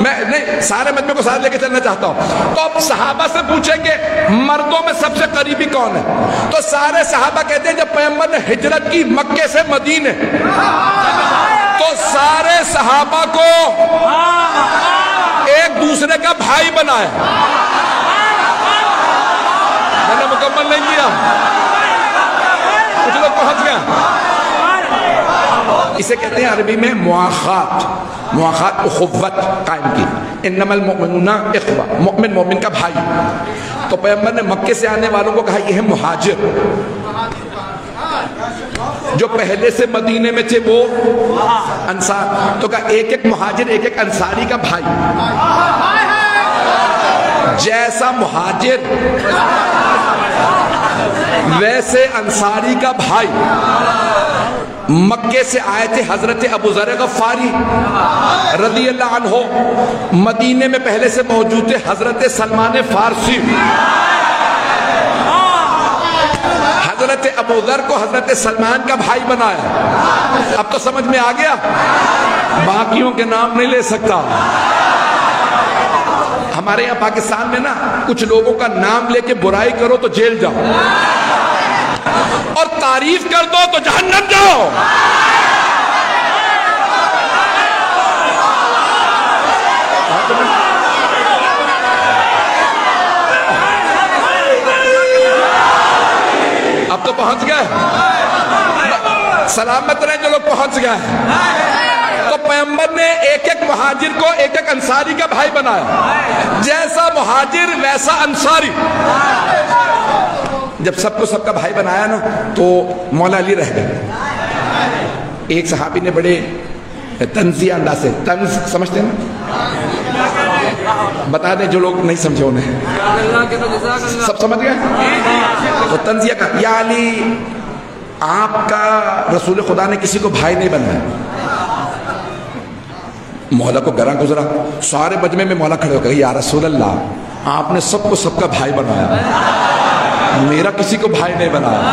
میں نہیں، سارے مجمع کو ساتھ لے کے چلنا چاہتا ہوں۔ تو اب صحابہ سے پوچھیں گے مردوں میں سب سے قریبی کون ہے؟ تو سارے صحابہ کہتے ہیں جب پیغمبر نے ہجرت کی مکے سے مدینے، تو سارے صحابہ کو ایک دوسرے کا بھائی بنایا۔ میں نے مکمل نہیں کیا، کچھ لوگ پہنچ گئے۔ اسے کہتے ہیں عربی میں مواخات۔ مواخات اخوت قائم کی. انما المؤمنون اخوہ, مومن مومن کا بھائی. تو پیغمبر نے مکے سے آنے والوں کو کہا یہ ہے مہاجر. جو پہلے سے مدینے میں تھے وہ انصار. تو کہا ایک ایک مہاجر ایک ایک انصاری کا بھائی. جیسا مہاجر ویسے انصاری کا بھائی. مکے سے آئے تھے حضرت ابو ذر غفاری رضی اللہ عنہ, مدینے میں پہلے سے موجود تھے حضرت سلمان فارسی. حضرت ابو ذر کو حضرت سلمان کا بھائی بنایا. اب تو سمجھ میں آ گیا, باقیوں کے نام نہیں لے سکتا. ہمارے یہاں پاکستان میں نا کچھ لوگوں کا نام لے کے برائی کرو تو جیل جاؤ, اور تعریف کر دو تو جہنم جاؤ. اب تو پہنچ گئے, سلامت رہے جو لوگ پہنچ گئے. تو پیغمبر نے ایک ایک مہاجر کو ایک ایک انصاری کا بھائی بنایا. جیسا مہاجر ویسا انصاری. جب سب کو سب کا بھائی بنایا نا تو مولا علی رہ گئے. ایک صحابی نے بڑے طنزیہ انداز سے, طنز سمجھتے ہیں نا, بتا دیں جو لوگ نہیں سمجھے انہیں, سب سمجھ گئے. تو طنزیہ کا, یا علی آپ کا رسول خدا نے کسی کو بھائی نہیں بنایا. مولا کو گراں گزرا, سارے مجمع میں مولا کھڑے ہو گئے, یا رسول اللہ آپ نے سب کو سب کا بھائی بنایا, میرا کسی کو بھائی نہیں بنایا.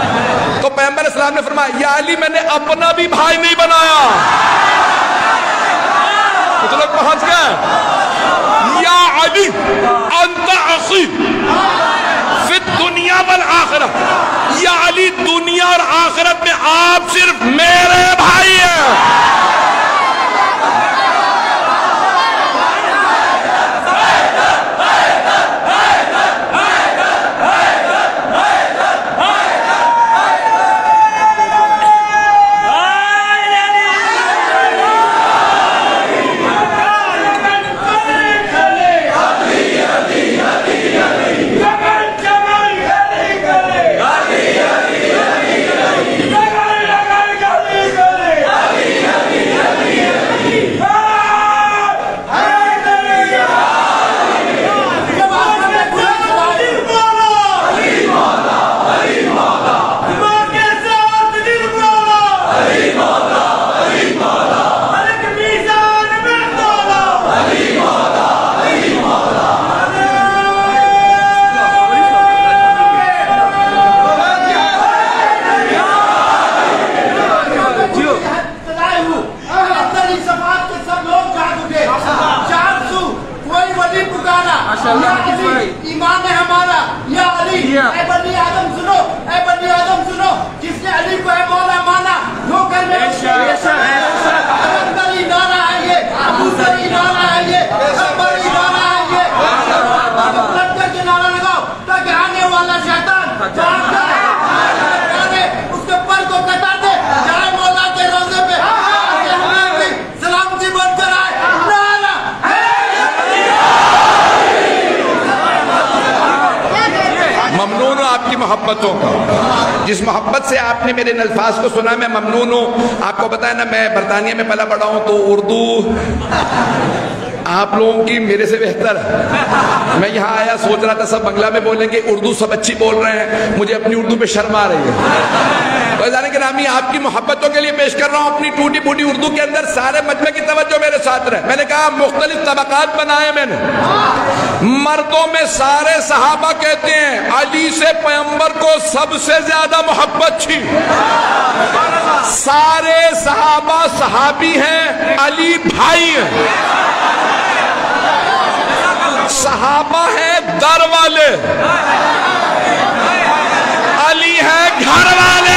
تو پیغمبر اسلام نے فرمایا یا علی میں نے اپنا بھی بھائی نہیں بنایا. کچھ لوگ پہنچ گئے. یا علی انت اخی فی الدنیا والآخرہ, یا علی دنیا اور آخرت میں آپ صرف میرے بھائی ہیں. ایمان ہے ہمارا یا علی. اے بنی آدم سنو, اے بنی آدم سنو, جس نے علی کو ہے مولا مانا وہ کر میں اکبر ادارہ ہے یہ, ابو ذر ادارہ ہے یہ, اکبر ادارہ ہے یہ. لٹ کر کے نعرہ لگاؤ تاکہ آنے والا شیطان جانے اس کے پر کو کٹا دے, جائے مولا کے روزے پہ سلامتی بن کر آئے. ممنون ہوں آپ کی محبتوں کا. جس محبت سے آپ نے میرے ان الفاظ کو سنا میں ممنون ہوں. آپ کو بتائیں نا میں برطانیہ میں پلا بڑا ہوں تو اردو آپ لوگوں کی میرے سے بہتر ہے. میں یہاں آیا سوچ رہا تھا سب بنگلہ میں بولیں گے, اردو سب اچھی بول رہے ہیں, مجھے اپنی اردو پہ شرم آ رہی ہے. تو گرامی آپ کی محبتوں کے لیے پیش کر رہا ہوں اپنی ٹوٹی پھوٹی اردو کے اندر سارے مجمع کی توجہ میرے ساتھ رہے. میں نے کہا مختلف طبقات بنائے میں نے. مردوں میں سارے صحابہ کہتے ہیں علی سے پیغمبر کو سب سے زیادہ محبت تھی. سارے صحابہ صحابی ہیں, علی بھائی ہیں. صحابہ ہیں در والے, علی ہے گھر والے.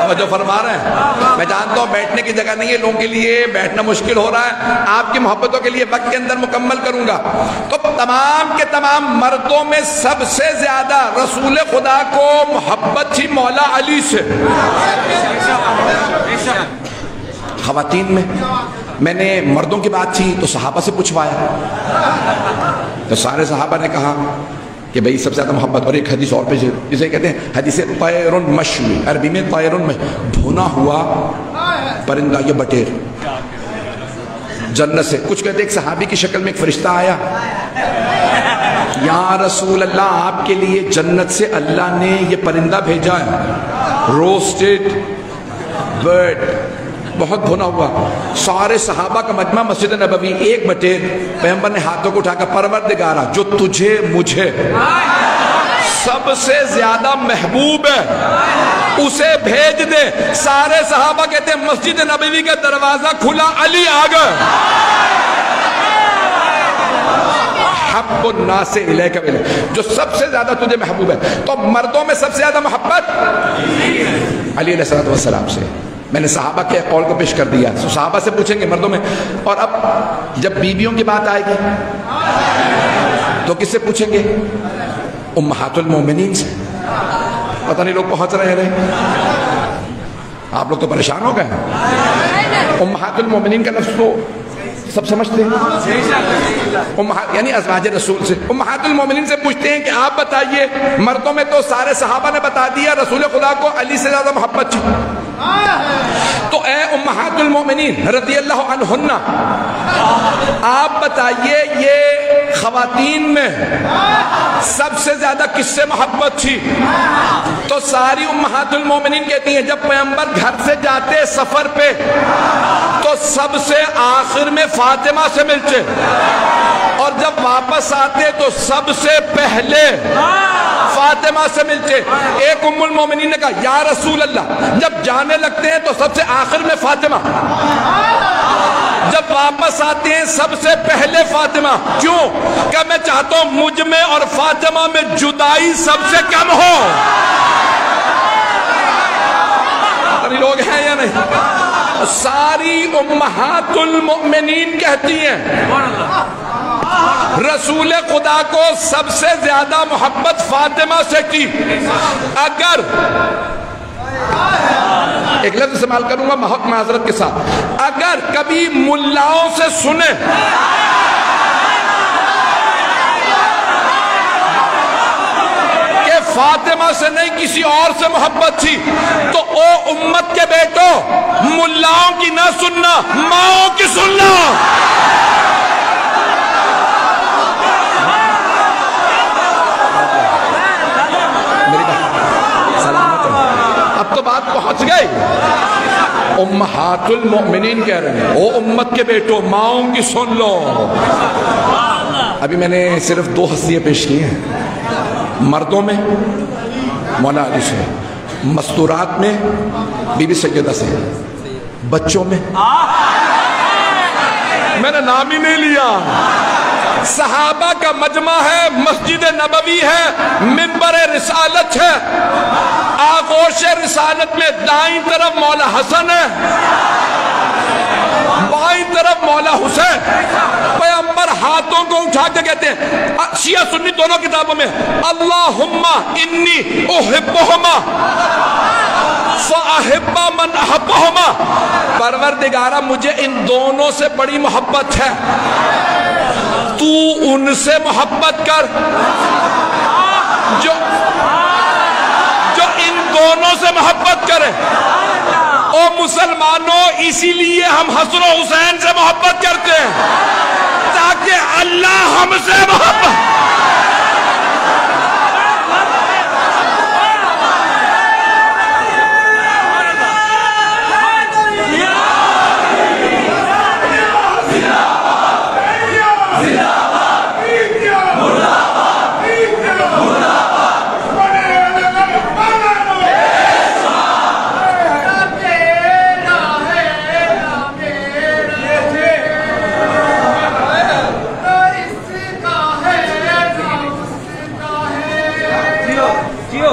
توجہ فرما رہے ہیں؟ میں جانتا ہوں بیٹھنے کی جگہ نہیں ہے لوگوں کے لیے، بیٹھنا مشکل ہو رہا ہے، آپ کی محبتوں کے لیے وقت کے اندر مکمل کروں گا۔ تو تمام کے تمام مردوں میں سب سے زیادہ رسول خدا کو محبت تھی مولا علی سے۔ خواتین میں نے مردوں کی بات تھی تو صحابہ سے پوچھوایا، تو سارے صحابہ نے کہا کہ بھئی سب سے زیادہ محبت، اور ایک حدیث اور پہ جسے کہتے ہیں حدیث طیر مشوی، عربی میں طیر بھونا ہوا پرندہ، یہ بٹیر جنت سے۔ کچھ کہتے ہیں ایک صحابی کی شکل میں ایک فرشتہ آیا، یا رسول اللہ آپ کے لیے جنت سے اللہ نے یہ پرندہ بھیجا ہے، روسٹڈ برڈ، بہت بھونا ہوا۔ سارے صحابہ کا مجمع مسجد نبوی، ایک بٹیر، پیغمبر نے ہاتھوں کو اٹھا کر پروردگارا جو تجھے مجھے سب سے زیادہ محبوب ہے اسے بھیج دے۔ سارے صحابہ کہتے ہیں مسجد نبوی کا دروازہ کھلا، علی آ گئے۔ حب الناس الیک جو سب سے زیادہ تجھے محبوب ہے، تو مردوں میں سب سے زیادہ محبت علی علیہ السلام سے۔ میں نے صحابہ کے قول کو پیش کر دیا، صحابہ سے پوچھیں گے مردوں میں، اور اب جب بیویوں کی بات آئے گی تو کس سے پوچھیں گے؟ امہات المومنین سے۔ پتہ نہیں لوگ پہنچ رہے ہیں، آپ لوگ تو پریشان ہو گئے ہیں۔ امہات المومنین کا لفظ تو سب سمجھتے ہیں، یعنی ازواج رسول سے۔ امہات المومنین سے پوچھتے ہیں کہ آپ بتائیے، مردوں میں تو سارے صحابہ نے بتا دیا رسول خدا کو علی سے زیادہ محبت تھی، تو اے امہات المومنین رضی اللہ عنہن، آپ بتائیے یہ خواتین میں سب سے زیادہ کس سے محبت تھی؟ تو ساری امہات المومنین کہتی ہیں جب پیغمبر گھر سے جاتے سفر پہ تو سب سے آخر میں فاطمہ سے ملتے، اور جب واپس آتے تو سب سے پہلے فاطمہ سے ملتے۔ ایک ام المومنین نے کہا یا رسول اللہ جب جانے لگتے ہیں تو سب سے آخر میں فاطمہ، جب واپس آتے ہیں سب سے پہلے فاطمہ، کیوں؟ کہ میں چاہتا ہوں مجھ میں اور فاطمہ میں جدائی سب سے کم ہو۔ لوگ ہیں یا نہیں؟ ساری امہات المؤمنین کہتی ہیں رسول خدا کو سب سے زیادہ محبت فاطمہ سے کی۔ اگر ایک لفظ استعمال کروں گا بہت معذرت کے ساتھ، اگر کبھی ملاؤں سے سنے کہ فاطمہ سے نہیں کسی اور سے محبت تھی، تو او امت کے بیٹو ملاؤں کی نہ سننا، ماؤں کی سننا۔ اب تو بات پہنچ گئی، امہات المؤمنین کہہ رہے ہیں او امت کے بیٹو ماؤں کی سن لو۔ ابھی میں نے صرف 2 ہستیاں پیش کی ہیں، مردوں میں مولا علی سے، مستورات میں بی بی سیدہ سے، بچوں میں میں نے نام ہی نہیں لیا، صحابہ کا مجمع ہے، مسجد نبوی ہے، منبر رسالت ہے، آغوش رسالت میں دائیں طرف مولا حسن ہے، بائیں طرف مولا حسین۔ پیغمبر ہاتھوں کو اٹھا کے کہتے ہیں شیعہ سنی دونوں کتابوں میں، اللہم انی احبہما فاحب من احبہما، پروردگارہ مجھے ان دونوں سے بڑی محبت ہے، تو ان سے محبت کر جو ان دونوں سے محبت کرے۔ او مسلمانوں اسی لیے ہم حسن و حسین سے محبت کرتے ہیں تاکہ اللہ ہم سے محبت۔ جیو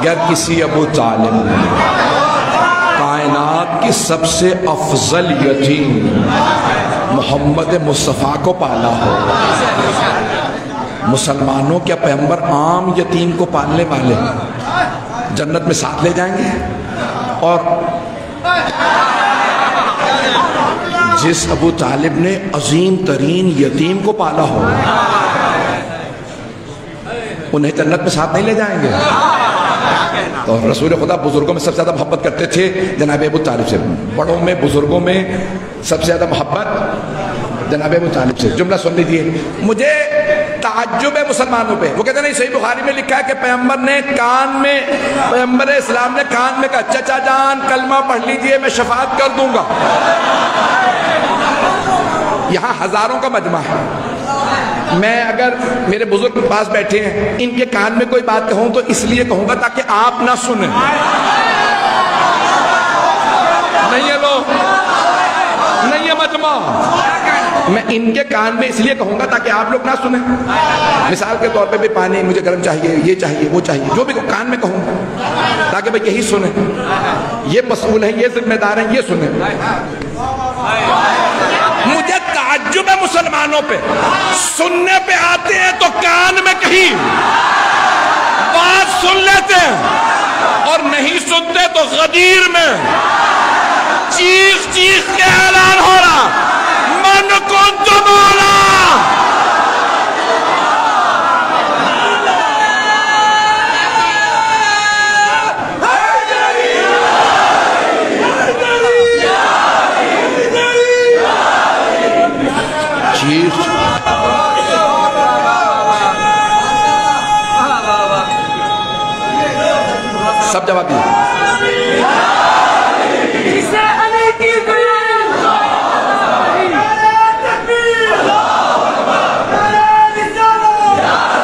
اگر کسی ابو طالب نے کائنات کی سب سے افضل یتیم محمد مصطفیٰ کو پالا ہو، مسلمانوں کے پیغمبر عام یتیم کو پالنے والے جنت میں ساتھ لے جائیں گے؟ اور جس ابو طالب نے عظیم ترین یتیم کو پالا ہو انہیں جنت میں ساتھ نہیں لے جائیں گے؟ تو رسول خدا بزرگوں میں سب سے زیادہ محبت کرتے تھے جناب ابو طالب سے، بڑوں میں بزرگوں میں سب سے زیادہ محبت جناب ابو طالب سے۔ جملہ سن لیجیے، مجھے تعجب ہے مسلمانوں پہ، وہ کہتے ہیں نہیں صحیح بخاری میں لکھا ہے کہ پیغمبر نے کان میں، پیغمبر اسلام نے کان میں کہا چچا جان کلمہ پڑھ لیجئے میں شفاعت کر دوں گا۔ یہاں ہزاروں کا مجمع ہے، میں اگر میرے بزرگ پاس بیٹھے ہیں ان کے کان میں کوئی بات کہوں تو اس لیے کہوں گا تاکہ آپ نہ سنیں، نہیں ہے لوگ، نہیں ہے مجمع، میں ان کے کان میں اس لیے کہوں گا تاکہ آپ لوگ نہ سنیں۔ مثال کے طور پہ بھی پانی مجھے گرم چاہیے، یہ چاہیے، وہ چاہیے، جو بھی کان میں کہوں تاکہ بھئی یہی سنیں، یہ مسئول ہیں، یہ ذمہ دار ہیں، یہ سنیں۔ مجھے تعجب ہے مسلمانوں پہ، سننے پہ آتے ہیں تو کان میں کہیں بات سن لیتے ہیں اور نہیں سنتے تو غدیر میں چیخ چیخ کے اعلان ہو رہا من کنت مولا۔ سب جواب دیجیے۔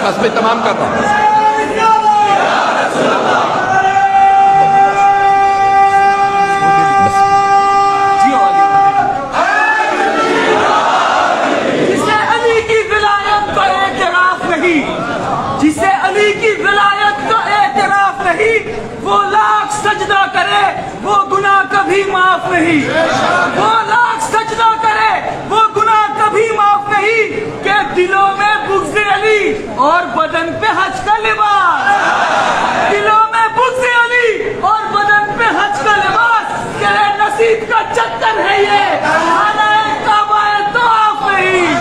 بس میں تمام کرتا ہوں۔ جسے علی کی ولایت کا اعتراف نہیں، جسے علی کی ولایت کا اعتراف نہیں، وہ لاکھ سجدہ کرے وہ گناہ کبھی معاف نہیں، وہ لاکھ سجدہ کرے وہ گناہ کبھی معاف نہیں، کہ دلوں میں بغض علی اور بدن پہ حج کا لباس، دلوں میں بغض علی اور بدن پہ حج کا لباس، کہ نصیب کا چکر ہے یہ، خانہ کعبہ طواف نہیں۔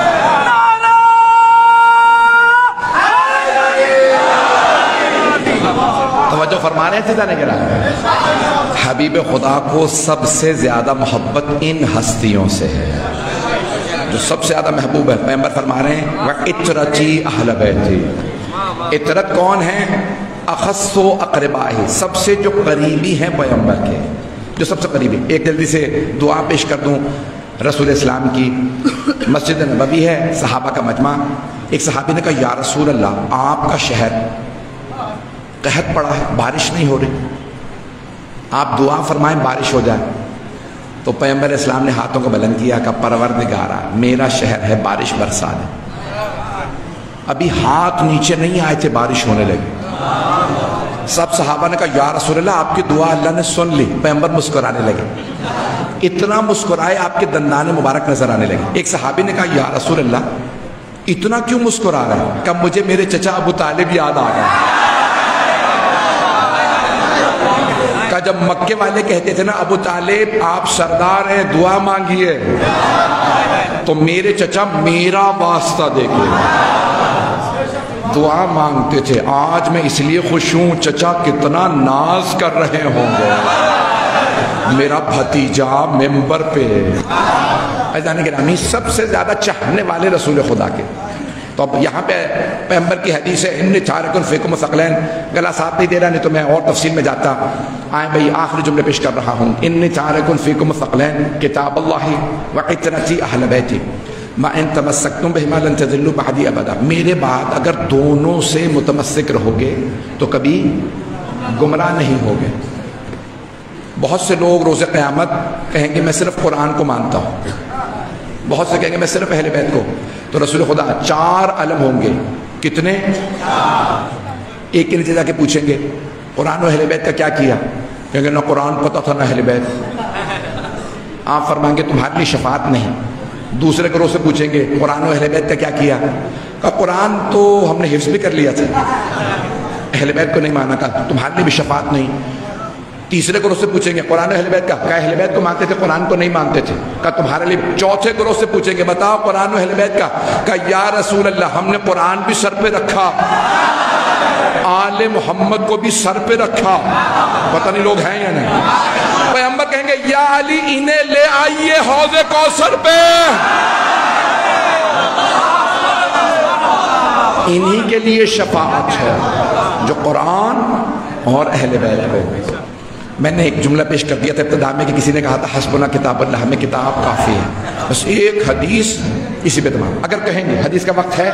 توجہ فرما رہے ہیں سیدھا نہیں کرا؟ حبیب خدا کو سب سے زیادہ محبت ان ہستیوں سے ہے جو سب سے زیادہ محبوب ہے۔ پیغمبر فرما رہے ہیں وَعِتْرَتِي أَهْلَ بَيْتِي، عطرت کون ہیں؟ اخص و اقربائے، سب سے جو قریبی ہیں پیغمبر کے، جو سب سے قریبی۔ ایک جلدی سے دعا پیش کر دوں رسول اسلام کی، مسجد نبوی ہے، صحابہ کا مجمع، ایک صحابی نے کہا یا رسول اللہ آپ کا شہر قحط پڑا ہے، بارش نہیں ہو رہی، آپ دعا فرمائیں بارش ہو جائے۔ تو پیغمبر اسلام نے ہاتھوں کو بلند کیا کہ پروردگارا میرا شہر ہے، بارش برسا دے۔ ابھی ہاتھ نیچے نہیں آئے تھے بارش ہونے لگی۔ سب صحابہ نے کہا یا رسول اللہ آپ کی دعا اللہ نے سن لی۔ پیغمبر مسکرانے لگے، اتنا مسکرائے آپ کے دندان مبارک نظر آنے لگے۔ ایک صحابی نے کہا یا رسول اللہ اتنا کیوں مسکرا رہا ہے؟ کہ مجھے میرے چچا ابو طالب یاد آ گیا۔ کہ جب مکے والے کہتے تھے نا ابو طالب آپ سردار ہیں دعا مانگیے، تو میرے چچا میرا واسطہ دیکھے دعا مانگتے تھے۔ آج میں اس لیے خوش ہوں چچا کتنا ناز کر رہے ہوں گے، میرا بھتیجا ممبر پہ۔ عزیزان گرامی سب سے زیادہ چاہنے والے رسول خدا کے۔ تو اب یہاں پہ پیغمبر کی حدیث ہے ان چارکن فیکم ثقلین، گلا ساتھ نہیں دے رہا نہیں تو میں اور تفصیل میں جاتا۔ آئیں بھئی آخری جملے پیش کر رہا ہوں، ان چارکن فیکم ثقلین کتاب اللہ وعترتی اہل بیتی ما ان تمسکتم بہما لن تضلوا بعدی ابدا، میرے بعد اگر دونوں سے متمسک رہو گے تو کبھی گمراہ نہیں ہوگے۔ بہت سے لوگ روز قیامت کہیں گے میں صرف قرآن کو مانتا ہوں، بہت سے کہیں گے میں صرف اہل بیت کو۔ تو رسول خدا 4 علم ہوں گے، کتنے؟ ایک کے نیچے جا کے پوچھیں گے قرآن و اہل بیت کا کیا کیا؟ کیونکہ نہ قرآن پتہ تھا نہ اہل بیت. آپ فرمائیں گے تمہارے لیے شفاعت نہیں. دوسرے گروہ سے پوچھیں گے قرآن و اہل بیت کا کیا کیا؟ کہا قرآن تو ہم نے حفظ بھی کر لیا تھا, اہل بیت کو نہیں مانا. کہا تمہارے لیے بھی شفاعت نہیں. تیسرے گروہ سے پوچھیں گے قرآن و اہل بیت کا, کہا اہل بیت کو مانتے تھے قرآن کو نہیں مانتے تھے. کہا تمہارے لیے. چوتھے گروہ سے پوچھیں گے بتاؤ قرآن و اہل بیت کا, کہا یا رسول اللہ ہم نے قرآن بھی سر پہ رکھا, آل محمد کو بھی سر پہ رکھا. پتہ نہیں لوگ ہیں یا نہیں. پیغمبر کہیں گے یا علی انہیں لے آئیے حوض کوثر پہ, انہی کے لیے شفاعت ہے جو قرآن اور اہل بیت کو. میں نے ایک جملہ پیش کر دیا تھا ابتدا میں کہ کسی نے کہا تھا حسبنا کتاب اللہ, ہمیں کتاب کافی ہے. بس ایک حدیث اسی پہ تمام. اگر کہیں گے حدیث کا وقت ہے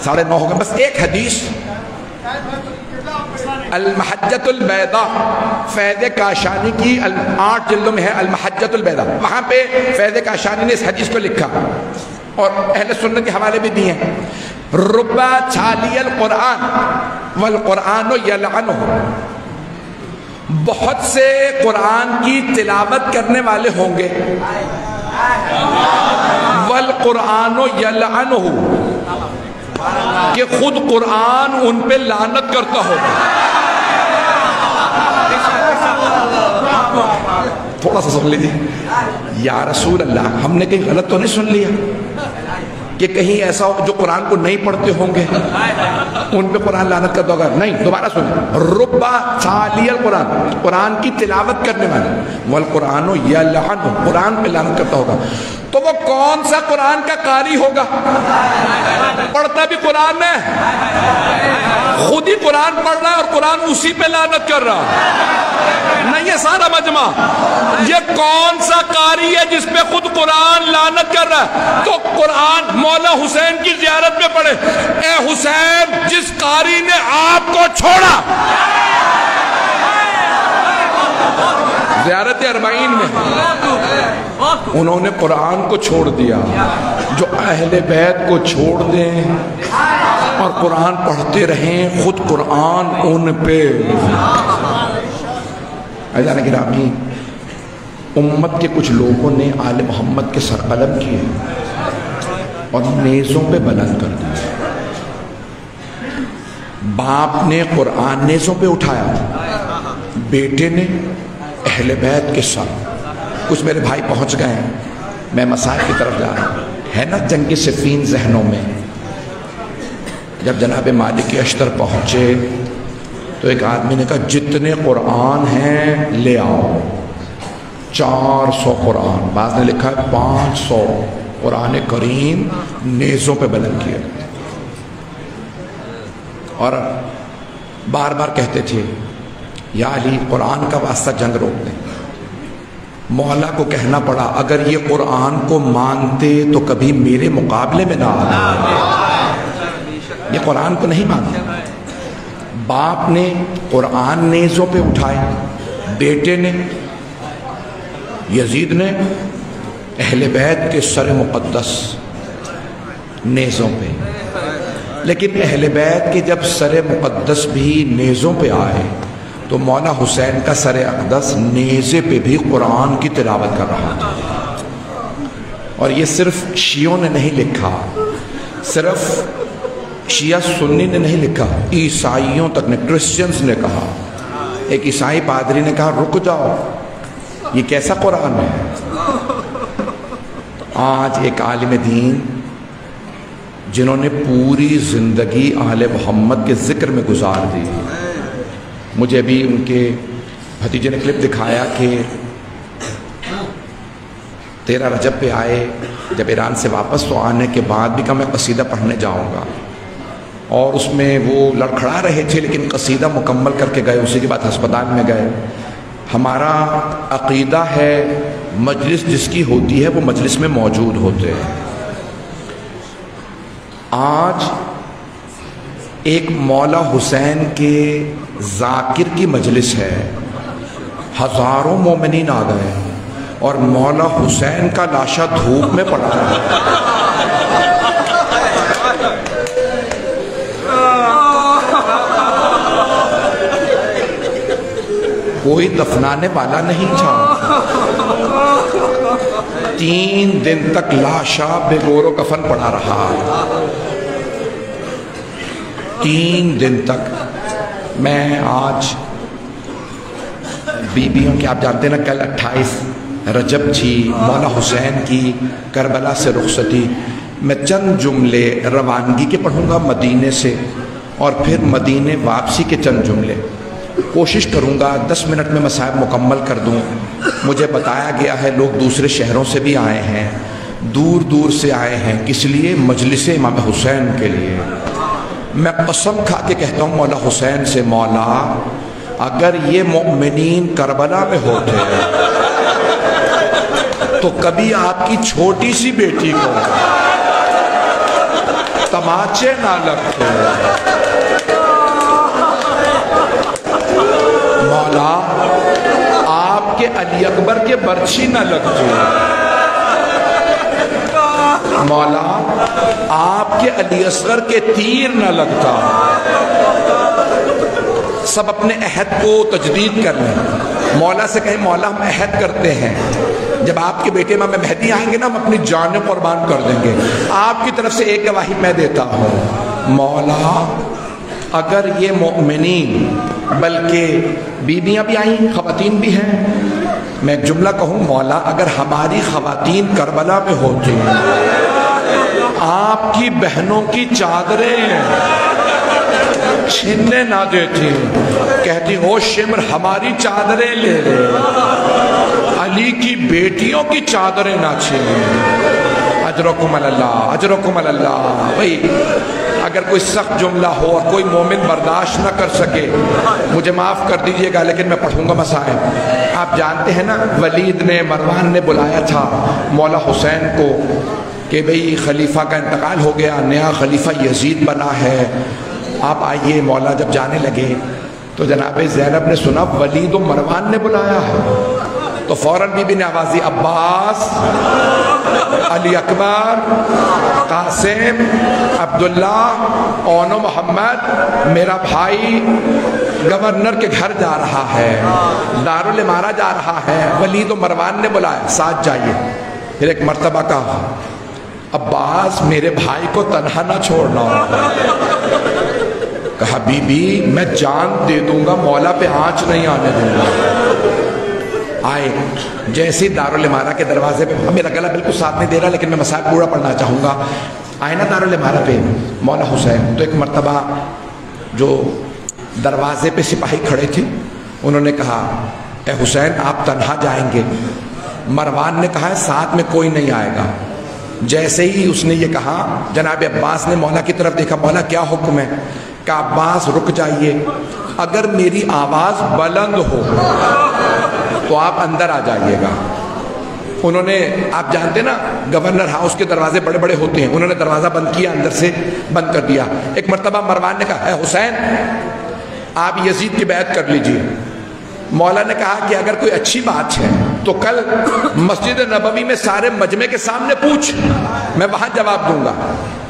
9:30 ہو گئے, بس ایک حدیث المحجۃ البیضاء فیض کاشانی کی 8 جلدوں میں ہے المحجۃ البیضاء. وہاں پہ فیض کاشانی نے اس حدیث کو لکھا اور اہل سنت کے حوالے بھی دیے ہیں. ربا چھالی القرآن والقرآن یلعنہ, بہت سے قرآن کی تلاوت کرنے والے ہوں گے, والقرآن یلعنہ, کہ خود قرآن ان پہ لعنت کرتا ہوگا. تھوڑا سا سن لیجیے. یا رسول اللہ ہم نے کہیں غلط تو نہیں سن لیا کہ کہیں ایسا ہو جو قرآن کو نہیں پڑھتے ہوں گے ان پہ قرآن لعنت کرتا ہوگا؟ نہیں, دوبارہ سنیں. ربا چھالی القرآن, قرآن کی تلاوت کرنے والے, والقرآن یلعنہ, قرآن پہ لعنت کرتا ہوگا. تو وہ کون سا قرآن کا قاری ہوگا؟ پڑھتا بھی قرآن ہے, خود ہی قرآن پڑھ رہا ہے اور قرآن اسی پہ لعنت کر رہا. نہیں ہے سارا مجمع. یہ کون سا قاری ہے جس پہ خود قرآن لعنت کر رہا ہے؟ تو قرآن مولا حسین کی زیارت میں پڑھے, اے حسین جس قاری نے آپ کو چھوڑا. زیارت اربعین میں انہوں نے قرآن کو چھوڑ دیا. جو اہل بیت کو چھوڑ دیں اور قرآن پڑھتے رہیں, خود قرآن ان پہ. عزیزان گرامی, امت کے کچھ لوگوں نے آل محمد کے سر قلم کیے اور نیزوں پہ بلند کر دیا. باپ نے قرآن نیزوں پہ اٹھایا, بیٹے نے اہل بیت کے سر. کچھ میرے بھائی پہنچ گئے ہیں, میں مسائل کی طرف جا رہا ہوں. ہے نا جنگ صفین ذہنوں میں. جب جناب مالک اشتر پہنچے تو ایک آدمی نے کہا جتنے قرآن ہیں لے آؤ. 400 قرآن, بعض نے لکھا ہے 500 قرآن کریم نیزوں پہ بلند کیا. اور بار بار کہتے تھے یا علی قرآن کا واسطہ جنگ روک دیں. مولا کو کہنا پڑا اگر یہ قرآن کو مانتے تو کبھی میرے مقابلے میں نہ آتے. یہ قرآن کو نہیں مانتے. باپ نے قرآن نیزوں پہ اٹھائے, بیٹے نے یزید نے اہل بیت کے سر مقدس نیزوں پہ. لیکن اہل بیت کے جب سر مقدس بھی نیزوں پہ آئے تو مولا حسین کا سر اقدس نیزے پہ بھی قرآن کی تلاوت کر رہا تھا. اور یہ صرف شیعوں نے نہیں لکھا, صرف شیعہ سنی نے نہیں لکھا, عیسائیوں تک نے, کرسچنز نے کہا. ایک عیسائی پادری نے کہا رک جاؤ, یہ کیسا قرآن ہے. آج ایک عالم دین جنہوں نے پوری زندگی آل محمد کے ذکر میں گزار دی, مجھے بھی ان کے بھتیجے نے کلپ دکھایا کہ 13 رجب پہ آئے, جب ایران سے واپس تو آنے کے بعد بھی کہا میں قصیدہ پڑھنے جاؤں گا, اور اس میں وہ لڑکھڑا رہے تھے لیکن قصیدہ مکمل کر کے گئے. اسی کے بعد ہسپتال میں گئے. ہمارا عقیدہ ہے مجلس جس کی ہوتی ہے وہ مجلس میں موجود ہوتے ہیں. آج ایک مولا حسین کے ذاکر کی مجلس ہے, ہزاروں مومنین آ گئے اور مولا حسین کا لاشا دھوپ میں پڑا ہے. کوئی دفنانے والا نہیں تھا. 3 دن تک لاشا بے گور و کفن پڑا رہا. 3 دن تک. میں آج بیبیوں کی آپ جانتے ہیں نا کل 28 رجب تھی, مولا حسین کی کربلا سے رخصتی. میں چند جملے روانگی کے پڑھوں گا مدینے سے, اور پھر مدینے واپسی کے چند جملے. کوشش کروں گا 10 منٹ میں مصائب مکمل کر دوں. مجھے بتایا گیا ہے لوگ دوسرے شہروں سے بھی آئے ہیں, دور دور سے آئے ہیں. کس لیے؟ مجلس امام حسین کے لیے. میں قسم کھا کے کہتا ہوں مولا حسین سے, مولا اگر یہ مومنین کربلا میں ہوتے تو کبھی آپ کی چھوٹی سی بیٹی کو تماچے نہ لگتے. مولا آپ کے علی اکبر کے برچھی نہ لگتے. مولا آپ کے علی اصغر کے تیر نہ لگتا. سب اپنے عہد کو تجدید کر لیں. مولا سے کہیں مولا ہم عہد کرتے ہیں جب آپ کے بیٹے امام مہدی آئیں گے نا ہم اپنی جانیں قربان کر دیں گے. آپ کی طرف سے ایک گواہی میں دیتا ہوں, مولا اگر یہ مومنین, بلکہ بیویاں بھی آئیں, خواتین بھی ہیں, میں ایک جملہ کہوں, مولا اگر ہماری خواتین کربلا میں ہوتی آپ کی بہنوں کی چادریں چھیننے نہ دیتی, کہتی ہو شمر ہماری چادریں لے لے, علی کی بیٹیوں کی چادریں نہ چھینیں. اجرکم اللہ, اجرکم اللہ. بھئی اگر کوئی سخت جملہ ہو اور کوئی مومن برداشت نہ کر سکے مجھے معاف کر دیجئے گا, لیکن میں پڑھوں گا مسائل. آپ جانتے ہیں نا ولید نے, مروان نے بلایا تھا مولا حسین کو کہ بھئی خلیفہ کا انتقال ہو گیا, نیا خلیفہ یزید بنا ہے, آپ آئیے. مولا جب جانے لگے تو جناب زینب نے سنا ولید و مروان نے بلایا ہے, تو فوراً بی بی نے آواز دی, عباس, علی اکبر, قاسم, عبداللہ, اونو محمد, میرا بھائی گورنر کے گھر جا رہا ہے, دارالامارہ جا رہا ہے, ولید و مروان نے بلایا, ساتھ جائیے. پھر ایک مرتبہ کہا, عباس میرے بھائی کو تنہا نہ چھوڑنا. کہا بی بی میں جان دے دوں گا, مولا پہ آنچ نہیں آنے دوں گا. آئے جیسے دارالامارہ کے دروازے پہ, میرا گلا بالکل ساتھ نہیں دے رہا لیکن میں مسائل پورا پڑھنا چاہوں گا. آئے نا دارالامارہ پہ مولا حسین, تو ایک مرتبہ جو دروازے پہ سپاہی کھڑے تھے انہوں نے کہا اے حسین آپ تنہا جائیں گے. مروان نے کہا ساتھ میں کوئی نہیں آئے گا. جیسے ہی اس نے یہ کہا جناب عباس نے مولا کی طرف دیکھا, مولا کیا حکم ہے؟ کہا عباس رک جائیے, اگر میری آواز بلند ہو تو آپ اندر آ جائیے گا. انہوں نے, آپ جانتے نا گورنر ہاؤس کے دروازے بڑے بڑے ہوتے ہیں, انہوں نے دروازہ بند کیا, اندر سے بند کر دیا. ایک مرتبہ مروان نے کہا اے حسین آپ یزید کی بیعت کر لیجئے. مولا نے کہا کہ اگر کوئی اچھی بات ہے تو کل مسجد نبوی میں سارے مجمع کے سامنے پوچھ, میں وہاں جواب دوں گا.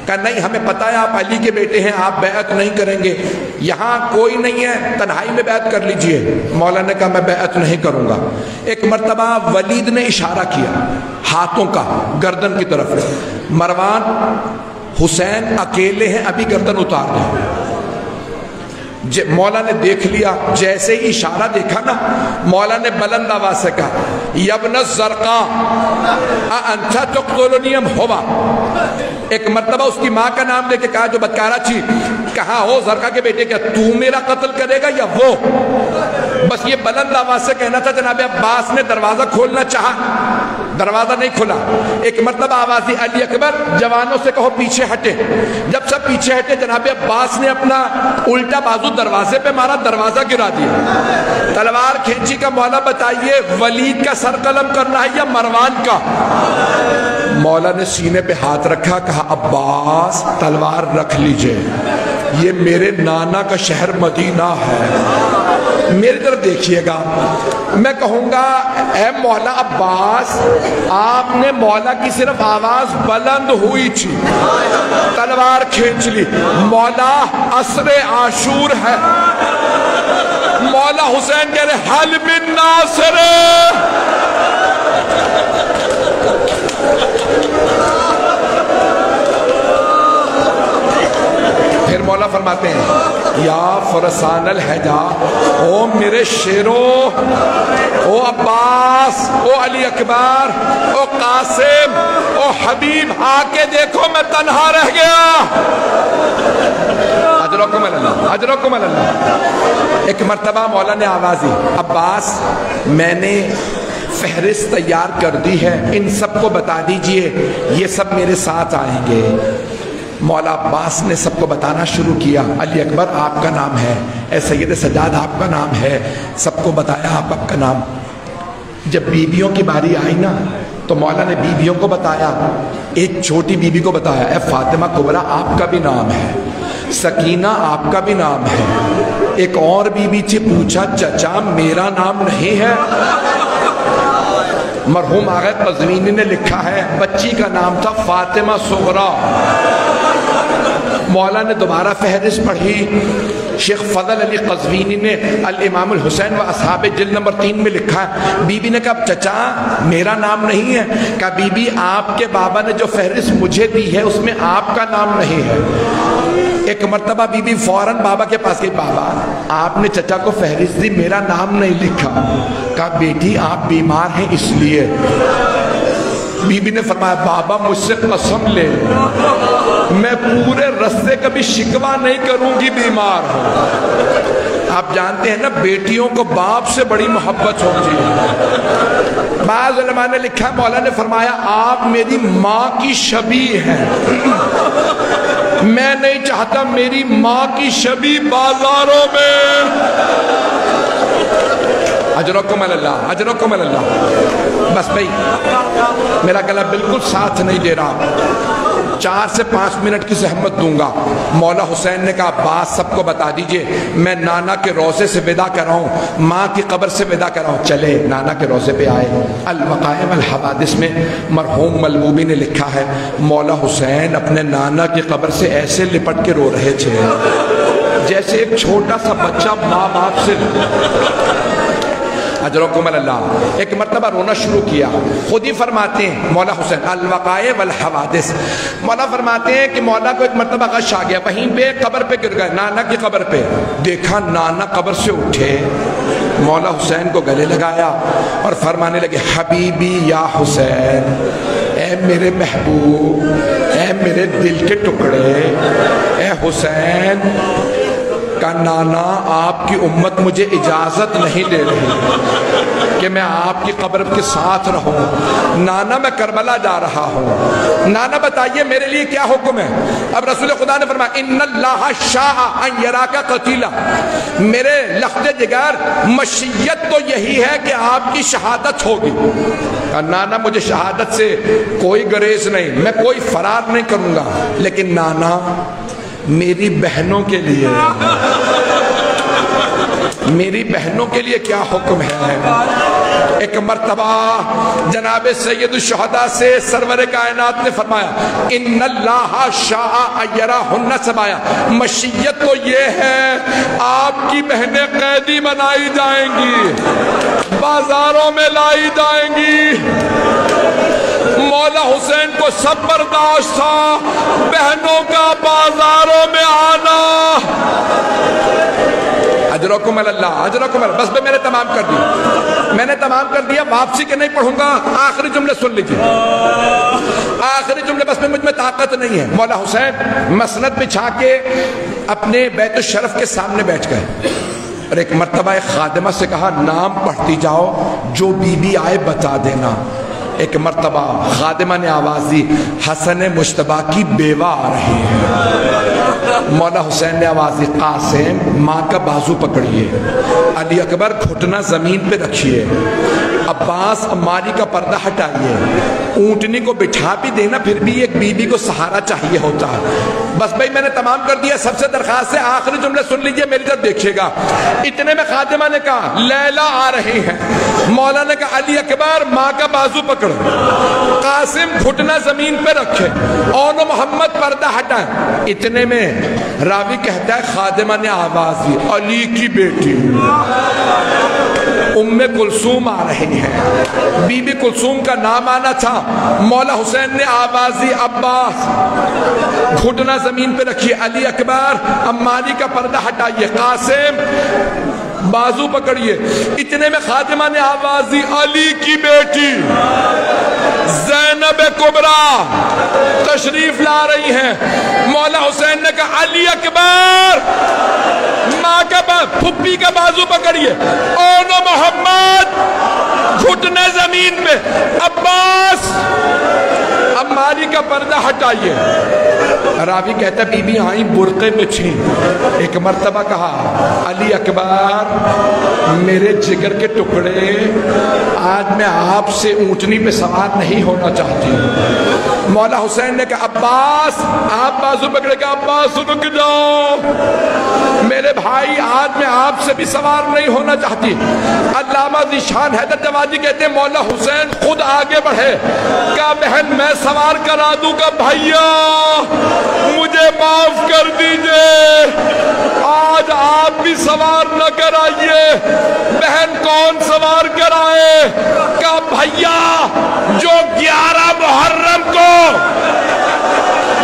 کہا نہیں ہمیں پتہ ہے آپ علی کے بیٹے ہیں, آپ بیعت نہیں کریں گے, یہاں کوئی نہیں ہے, تنہائی میں بیعت کر لیجئے. مولا نے کہا میں بیعت نہیں کروں گا. ایک مرتبہ ولید نے اشارہ کیا ہاتھوں کا گردن کی طرف, مروان حسین اکیلے ہیں, ابھی گردن اتار دیں. مولا نے دیکھ لیا, جیسے ہی اشارہ دیکھا نا مولا نے بلند آواز سے کہا یبن الزرقاء انت تقتلنی ام ہوا. ایک مرتبہ اس کی ماں کا نام لے کے کہا جو بدکارہ تھی, کہا ہو زرقاء کے بیٹے کیا تو میرا قتل کرے گا یا وہ؟ بس یہ بلند آواز سے کہنا تھا. جناب عباس نے دروازہ کھولنا چاہا, دروازہ نہیں کھلا. ایک مرتبہ آواز دی علی اکبر جوانوں سے کہو پیچھے ہٹے. جب سب پیچھے ہٹے جناب عباس نے اپنا الٹا بازو دروازے پہ مارا, دروازہ گرا دیا. تلوار کھینچی کا مولا بتائیے ولید کا سر قلم کرنا ہے یا مروان کا؟ مولا نے سینے پہ ہاتھ رکھا, کہا عباس تلوار رکھ لیجئے, یہ میرے نانا کا شہر مدینہ ہے. میری طرف دیکھیے گا، میں کہوں گا اے مولا عباس، آپ نے مولا کی صرف آواز بلند ہوئی تھی، تلوار کھینچ لی، مولا عصر عاشور ہے، مولا حسین کہہ رہے حل من ناصر، پھر مولا فرماتے ہیں یا فرسان الحجا، او میرے شیرو، او عباس، او علی اکبر، او قاسم، او حبیب، آ کے دیکھو میں تنہا رہ گیا، اجرکم اللہ، اجرکم اللہ۔ ایک مرتبہ مولا نے آواز دی، عباس میں نے فہرست تیار کر دی ہے، ان سب کو بتا دیجئے، یہ سب میرے ساتھ آئیں گے۔ مولا عباس نے سب کو بتانا شروع کیا، علی اکبر آپ کا نام ہے، اے سید سجاد آپ کا نام ہے، سب کو بتایا آپ کا نام۔ جب بیویوں کی باری آئی نا تو مولا نے بیویوں کو بتایا، ایک چھوٹی بیوی کو بتایا، اے فاطمہ کبریٰ آپ کا بھی نام ہے، سکینہ آپ کا بھی نام ہے۔ ایک اور بیوی تھی، پوچھا چچا میرا نام نہیں ہے؟ مرحوم آغا قزوینی نے لکھا ہے بچی کا نام تھا فاطمہ صغریٰ۔ مولا نے دوبارہ فہرست پڑھی، شیخ فضل علی قزوینی نے الامام الحسین و اصحاب جلد نمبر 3 میں لکھا ہے، بی بی نے کہا چچا میرا نام نہیں ہے؟ کہا بی بی آپ کے بابا نے جو فہرست مجھے دی ہے اس میں آپ کا نام نہیں ہے۔ ایک مرتبہ بی بی فوراً بابا کے پاس گئی، بابا آپ نے چچا کو فہرست دی، میرا نام نہیں لکھا۔ کہا بیٹی آپ بیمار ہیں اس لیے۔ بی بی نے فرمایا بابا مجھ سے قسم لے میں پورے رستے کبھی شکوہ نہیں کروں گی بیمار ہوں۔ آپ جانتے ہیں نا بیٹیوں کو باپ سے بڑی محبت ہوتی ہے۔ بعض علماء نے لکھا، مولا نے فرمایا آپ میری ماں کی شبیہ ہیں، میں نہیں چاہتا میری ماں کی شبیہ بازاروں میں۔ اجرکم اللہ، اجرکم اللہ۔ بس بھائی میرا گلا بالکل ساتھ نہیں دے رہا، 4 سے 5 منٹ کی زحمت دوں گا۔ مولا حسین نے کہا بات سب کو بتا دیجئے، میں نانا کے روضے سے ودا کر رہا ہوں، ماں کی قبر سے ودا کر رہا ہوں۔ چلے نانا کے روضے پہ آئے۔ الوقائع والحوادث میں مرحوم ملبوبی نے لکھا ہے مولا حسین اپنے نانا کی قبر سے ایسے لپٹ کے رو رہے تھے جیسے ایک چھوٹا سا بچہ ماں باپ سے۔ اجرکم اللہ۔ ایک مرتبہ رونا شروع کیا، خود ہی فرماتے ہیں مولا حسین الوقائع والحوادث، مولا فرماتے ہیں کہ مولا کو ایک مرتبہ غش آ گیا، وہیں پہ قبر پہ گر گئے، نانا کی قبر پہ، دیکھا نانا قبر سے اٹھے، مولا حسین کو گلے لگایا اور فرمانے لگے حبیبی یا حسین، اے میرے محبوب، اے میرے دل کے ٹکڑے، اے حسین کا نانا آپ کی امت مجھے اجازت نہیں دے رہی کہ میں آپ کی قبر کے ساتھ رہوں، نانا میں کربلا جا رہا ہوں، نانا بتائیے میرے لیے کیا حکم ہے؟ اب رسول خدا نے فرمایا ان اللہ شاء ان یراک قتیلا، میرے لخت جگر مشیت تو یہی ہے کہ آپ کی شہادت ہوگی۔ نانا مجھے شہادت سے کوئی گریز نہیں، میں کوئی فرار نہیں کروں گا، لیکن نانا میری بہنوں کے لیے، میری بہنوں کے لیے کیا حکم ہے؟ ایک مرتبہ جناب سید الشہداء سے سرور کائنات نے فرمایا ان اللہ شاء ان یراہن سبایا، مشیت تو یہ ہے آپ کی بہنیں قیدی بنائی جائیں گی، بازاروں میں لائی جائیں گی۔ مولا حسین کو سب برداشت تھا بہنوں کا بازاروں میں آنا۔ اجرکم اللہ، اجرکم اللہ۔ بس میں نے تمام کر دیا، میں نے تمام کر دیا، واپسی کے نہیں پڑھوں گا، آخری جملے سن لیجیے، آخری جملے، بس میں مجھ میں طاقت نہیں ہے۔ مولا حسین مسند بچھا کے اپنے بیت الشرف کے سامنے بیٹھ گئے اور ایک مرتبہ ایک خادمہ سے کہا نام پڑھتی جاؤ، جو بی بی آئے بتا دینا۔ ایک مرتبہ خادمہ نے آواز دی حسن مشتبہ کی بیوہ آ رہی ہے۔ مولا حسین نے آواز دی قاسم ماں کا بازو پکڑیے، علی اکبر گھٹنا زمین پہ رکھیے، عباس عماری کا پردہ ہٹائیے، اونٹنی کو بٹھا بھی دینا پھر بھی ایک بیوی کو سہارا چاہیے ہوتا ہے۔ بس بھائی میں نے تمام کر دیا، سب سے درخواست ہے آخری جملے سن لیجئے، میری طرف دیکھیے گا۔ اتنے میں خادمہ نے کہا لیلا آ رہی ہیں، مولا نے کہا علی اکبر ماں کا بازو پکڑ، قاسم گھٹنا زمین پہ رکھے، اور محمد پردہ ہٹائیں۔ اتنے میں راوی کہتا ہے خادمہ نے آواز دی علی کی بیٹی ام کلثوم آ رہی ہیں۔ بی بی کلثوم کا نام آنا تھا۔ مولا حسین نے آواز دی عباس گھٹنا زمین پہ رکھیے، علی اکبر عماری کا پردہ ہٹائیے، قاسم بازو پکڑیے۔ اتنے میں خادمہ نے آواز دی علی کی بیٹی زینب کبریٰ تشریف لا رہی ہیں۔ مولا حسین نے کہا علی اکبر ماں کا پھپھی کا بازو پکڑیے، اور محمد گھٹنے زمین پہ، عباس عماری کا پردہ ہٹائیے۔ راوی کہتا ہے بی بی آئیں برقعے میں چھین، ایک مرتبہ کہا علی اکبر میرے جگر کے ٹکڑے، آج میں آپ سے اونٹنی پہ سوار نہیں ہونا چاہتی۔ مولا حسین نے کہا عباس آپ بازو پکڑے گا، عباس رک جاؤ میرے بھائی، آج میں آپ سے بھی سوار نہیں ہونا چاہتی۔ علامہ ذیشان حیدر جوادی کہتے ہیں مولا حسین خود آگے بڑھے، کہا بہن میں سوار کرا دوں گا، بھائیا مجھے معاف کر دیجئے، آج آپ بھی سوار نہ کرائیے۔ بہن کون سوار کرائے؟ کہا بھائیا جو 11 محرم کو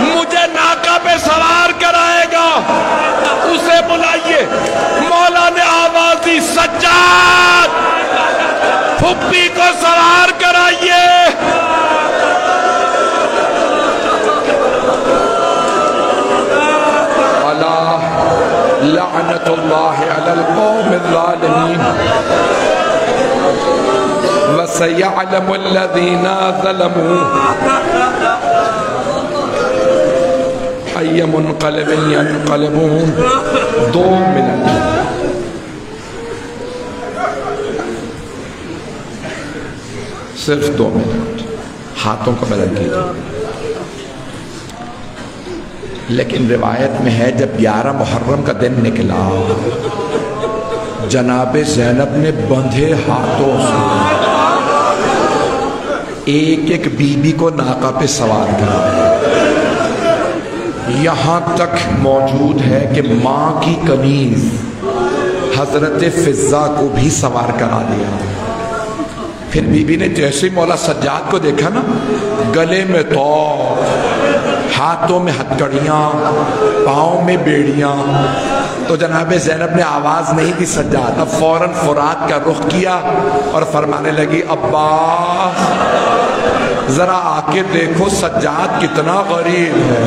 مجھے ناکہ پہ سوار کرائے گا اسے بلائیے۔ مولا نے آواز دی سجاد پھپھی کو سوار کرائیے۔ لعنت اللہ علی القوم الظالمین وسیعلم الذین ظلموا ای منقلب ینقلبون۔ 2 منٹ، صرف 2 منٹ، ہاتھوں کو بلند کیجیے۔ لیکن روایت میں ہے جب 11 محرم کا دن نکلا، جناب زینب نے بندھے ہاتھوں سے ایک ایک بی بی کو ناقہ پہ سوار کرا، یہاں تک موجود ہے کہ ماں کی قمیض حضرت فضہ کو بھی سوار کرا دیا۔ پھر بی بی نے جیسے مولا سجاد کو دیکھا نا، گلے میں توق، ہاتھوں میں ہتھکڑیاں، پاؤں میں بیڑیاں، تو جناب زینب نے آواز نہیں دی سجاد، اب فوراً فرات کا رخ کیا اور فرمانے لگی عباس ذرا آ کے دیکھو سجاد کتنا غریب ہے،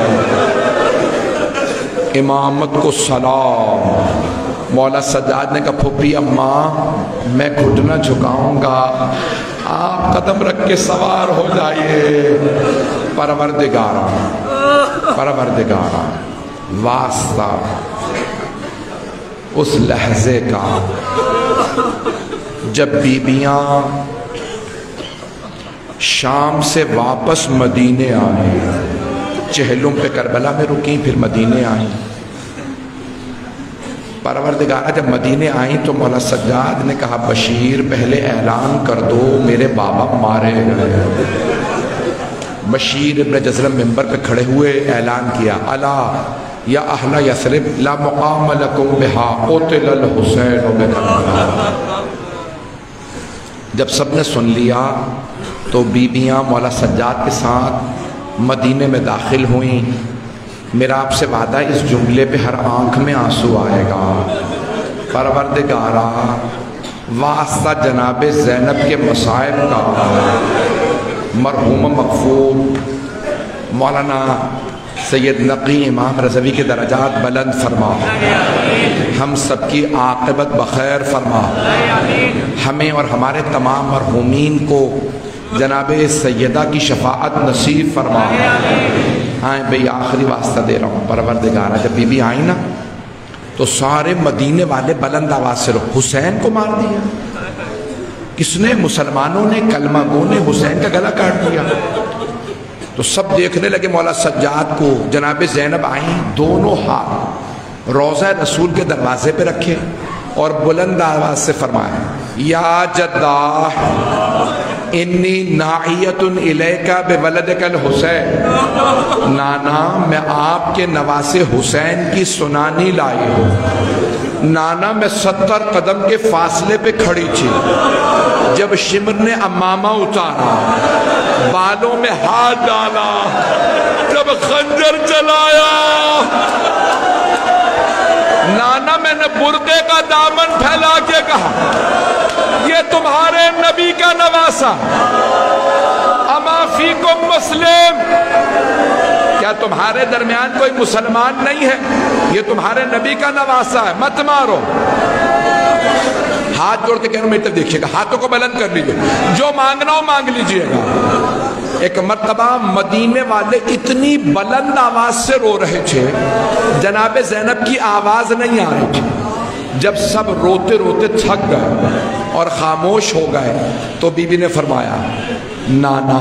امامت کو سلام۔ مولا سجاد نے کہا پھوپھی اماں میں گھٹنا جھکاؤں گا، آپ قدم رکھ کے سوار ہو جائیے۔ پروردگارا پروردگارا واسطہ اس لحظے کا جب بیبیاں شام سے واپس مدینے آئیں، چہلم پہ کربلا میں رکیں پھر مدینے آئیں۔ پروردگارہ جب مدینے آئیں تو مولا سجاد نے کہا بشیر پہلے اعلان کر دو میرے بابا مارے گئے۔ بشیر ابن جزرم ممبر پہ کھڑے ہوئے اعلان کیا الا یا اہل یثرب لا مقام لکم بہا قتل الحسین بکربلا۔ جب سب نے سن لیا تو بیبیاں مولا سجاد کے ساتھ مدینے میں داخل ہوئیں۔ میرا آپ سے وعدہ اس جملے پہ ہر آنکھ میں آنسو آئے گا، پروردگارہ واسطہ جناب زینب کے مصائب کا مرحوم مغفور مولانا سید نقی امام رضوی کے درجات بلند فرما، ہم سب کی عاقبت بخیر فرما، ہمیں اور ہمارے تمام مرحومین کو جناب سیدہ کی شفاعت نصیب فرما. ہاں بھئی آخری واسطہ دے رہا ہوں پروردگارہ، جب بی بی آئی نا تو سارے مدینے والے بلند آواز سے حسین کو مار دیا. کس نے؟ مسلمانوں نے، کلمہ گو نے حسین کا گلا کاٹ دیا. تو سب دیکھنے لگے. مولا سجاد کو جناب زینب آئیں، دونوں ہاتھ روضہ رسول کے دروازے پہ رکھے اور بلند آواز سے فرمایا یا جدہ انی ناعیت الیکا بولدک الحسین، نانا میں آپ کے نواسے حسین کی سنانی لائی ہوں. نانا میں 70 قدم کے فاصلے پہ کھڑی تھی جب شمر نے امامہ اتارا، بالوں میں ہاتھ ڈالا، جب خنجر چلایا. نانا میں نے برقعے کا دامن پھیلا کے کہا یہ تمہارے نبی کا نواسا، اما فیکم مسلم، کیا تمہارے درمیان کوئی مسلمان نہیں ہے؟ یہ تمہارے نبی کا نواسا ہے، مت مارو. ہاتھ جوڑ کے کہہ رہا ہوں میری طرف دیکھیے گا، ہاتھوں کو بلند کر لیجئے، جو مانگنا ہو مانگ لیجئے گا. ایک مرتبہ مدینے والے اتنی بلند آواز سے رو رہے تھے، جناب زینب کی آواز نہیں آ رہی تھی. جب سب روتے روتے تھک گئے اور خاموش ہو گئے تو بی بی نے فرمایا نانا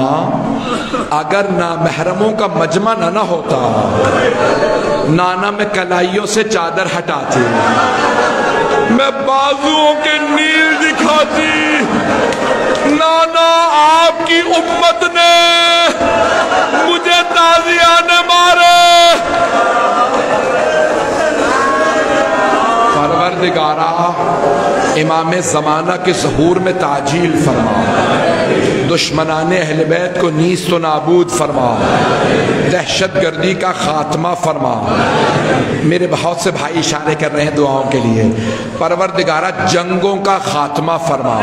اگر نامحرموں کا مجمع نہ ہوتا، نانا میں کلائیوں سے چادر ہٹاتی، میں بازوؤں کے نیل دکھاتی. نانا آپ کی امت نے مجھے تازیانے مارے. پروردگارہ امام زمانہ کے ظہور میں تعجیل فرما، دشمنان اہل بیت کو نیست و نابود فرما، دہشت گردی کا خاتمہ فرما. میرے بہت سے بھائی اشارے کر رہے ہیں دعاؤں کے لیے. پروردگارہ جنگوں کا خاتمہ فرما.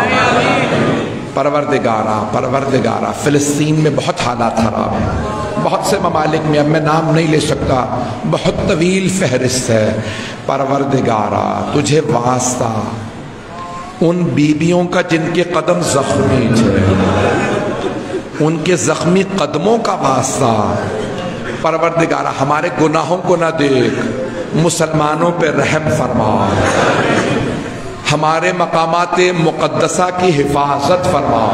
پروردگارہ فلسطین میں بہت حالات خراب ہیں، بہت سے ممالک میں، اب میں نام نہیں لے سکتا، بہت طویل فہرست ہے. پروردگارہ تجھے واسطہ ان بیویوں کا جن کے قدم زخمی تھے، ان کے زخمی قدموں کا واسطہ. پروردگارہ ہمارے گناہوں کو نہ دیکھ، مسلمانوں پہ رحم فرما، ہمارے مقامات مقدسہ کی حفاظت فرما.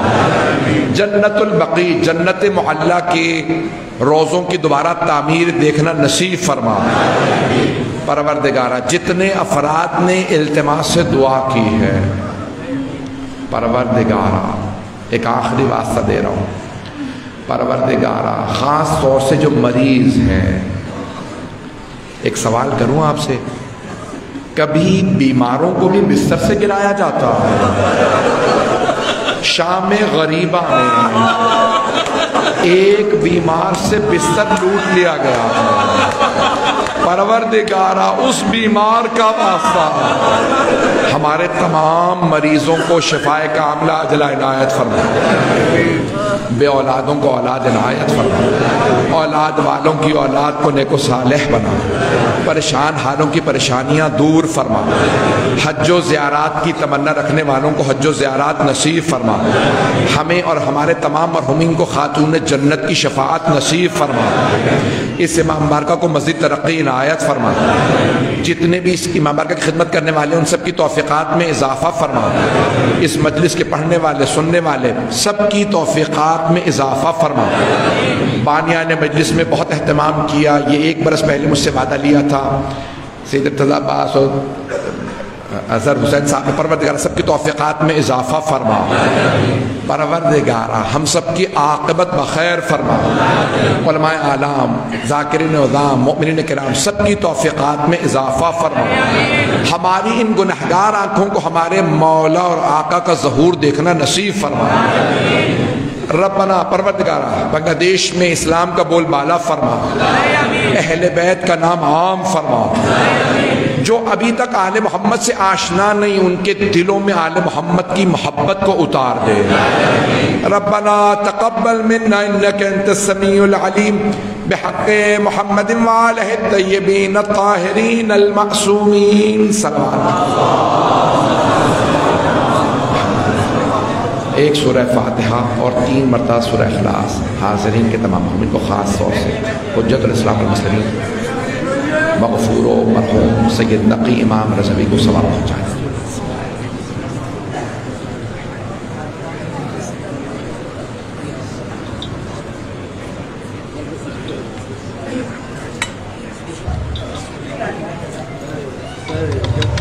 جنت البقیع، جنت معلیٰ کے روزوں کی دوبارہ تعمیر دیکھنا نصیب فرما. پروردگارہ جتنے افراد نے التماس سے دعا کی ہے، پروردگارہ ایک آخری واسطہ دے رہا ہوں، پروردگارہ خاص طور سے جو مریض ہیں، ایک سوال کروں آپ سے، کبھی بیماروں کو بھی بستر سے گرایا جاتا ہے؟ شام غریبہ میں ایک بیمار سے بستر لوٹ لیا گیا ہے. پروردگارہ اس بیمار کا واسطہ ہمارے تمام مریضوں کو شفائے کاملہ عاجلہ عنایت فرما، بے اولادوں کو اولاد عنایت فرما، اولاد والوں کی اولاد کو نیک و صالح بنا، پریشان حالوں کی پریشانیاں دور فرما، حج و زیارات کی تمنا رکھنے والوں کو حج و زیارات نصیب فرما، ہمیں اور ہمارے تمام مرحومین کو خاتون جنت کی شفاعت نصیب فرما. اس امام بارکہ کو مزید ترقی عنایت فرما، جتنے بھی اس امام بارکہ کی خدمت کرنے والے ان سب کی توفیقات میں اضافہ فرما، اس مجلس کے پڑھنے والے سننے والے سب کی توفیقات میں اضافہ فرما. بانیان مجلس میں بہت اہتمام کیا، یہ 1 برس پہلے مجھ سے وعدہ لیا تھا سید ارتضیٰ عباس اور اظہر حسین صاحب نے. پروردگارہ سب کی توفیقات میں اضافہ فرما. پروردگارہ ہم سب کی عاقبت بخیر فرما. علماء اعلام، ذاکرین عظام، مؤمنین کرام سب کی توفیقات میں اضافہ فرما. ہماری ان گنہگار آنکھوں کو ہمارے مولا اور آقا کا ظہور دیکھنا نصیب فرما. ربنا پروردگارہ بنگلہ دیش میں اسلام کا بول بالا فرما، اہل بیت کا نام عام فرما. جو ابھی تک آل محمد سے آشنا نہیں ان کے دلوں میں آل محمد کی محبت کو اتار دے. ربنا تقبل منا انک انت السمیع العلیم بحق محمد وآلہ الطیبین الطاہرین المعصومین. صلوات ایک سورہ فاتحہ اور 3 مرتبہ سورہ اخلاص حاضرین کے تمام مومنین کو خاص طور سے حجت الاسلام المسلمین مغفور و مرحوم سید نقی امام رضوی کو ثواب پہنچائیں. Very good.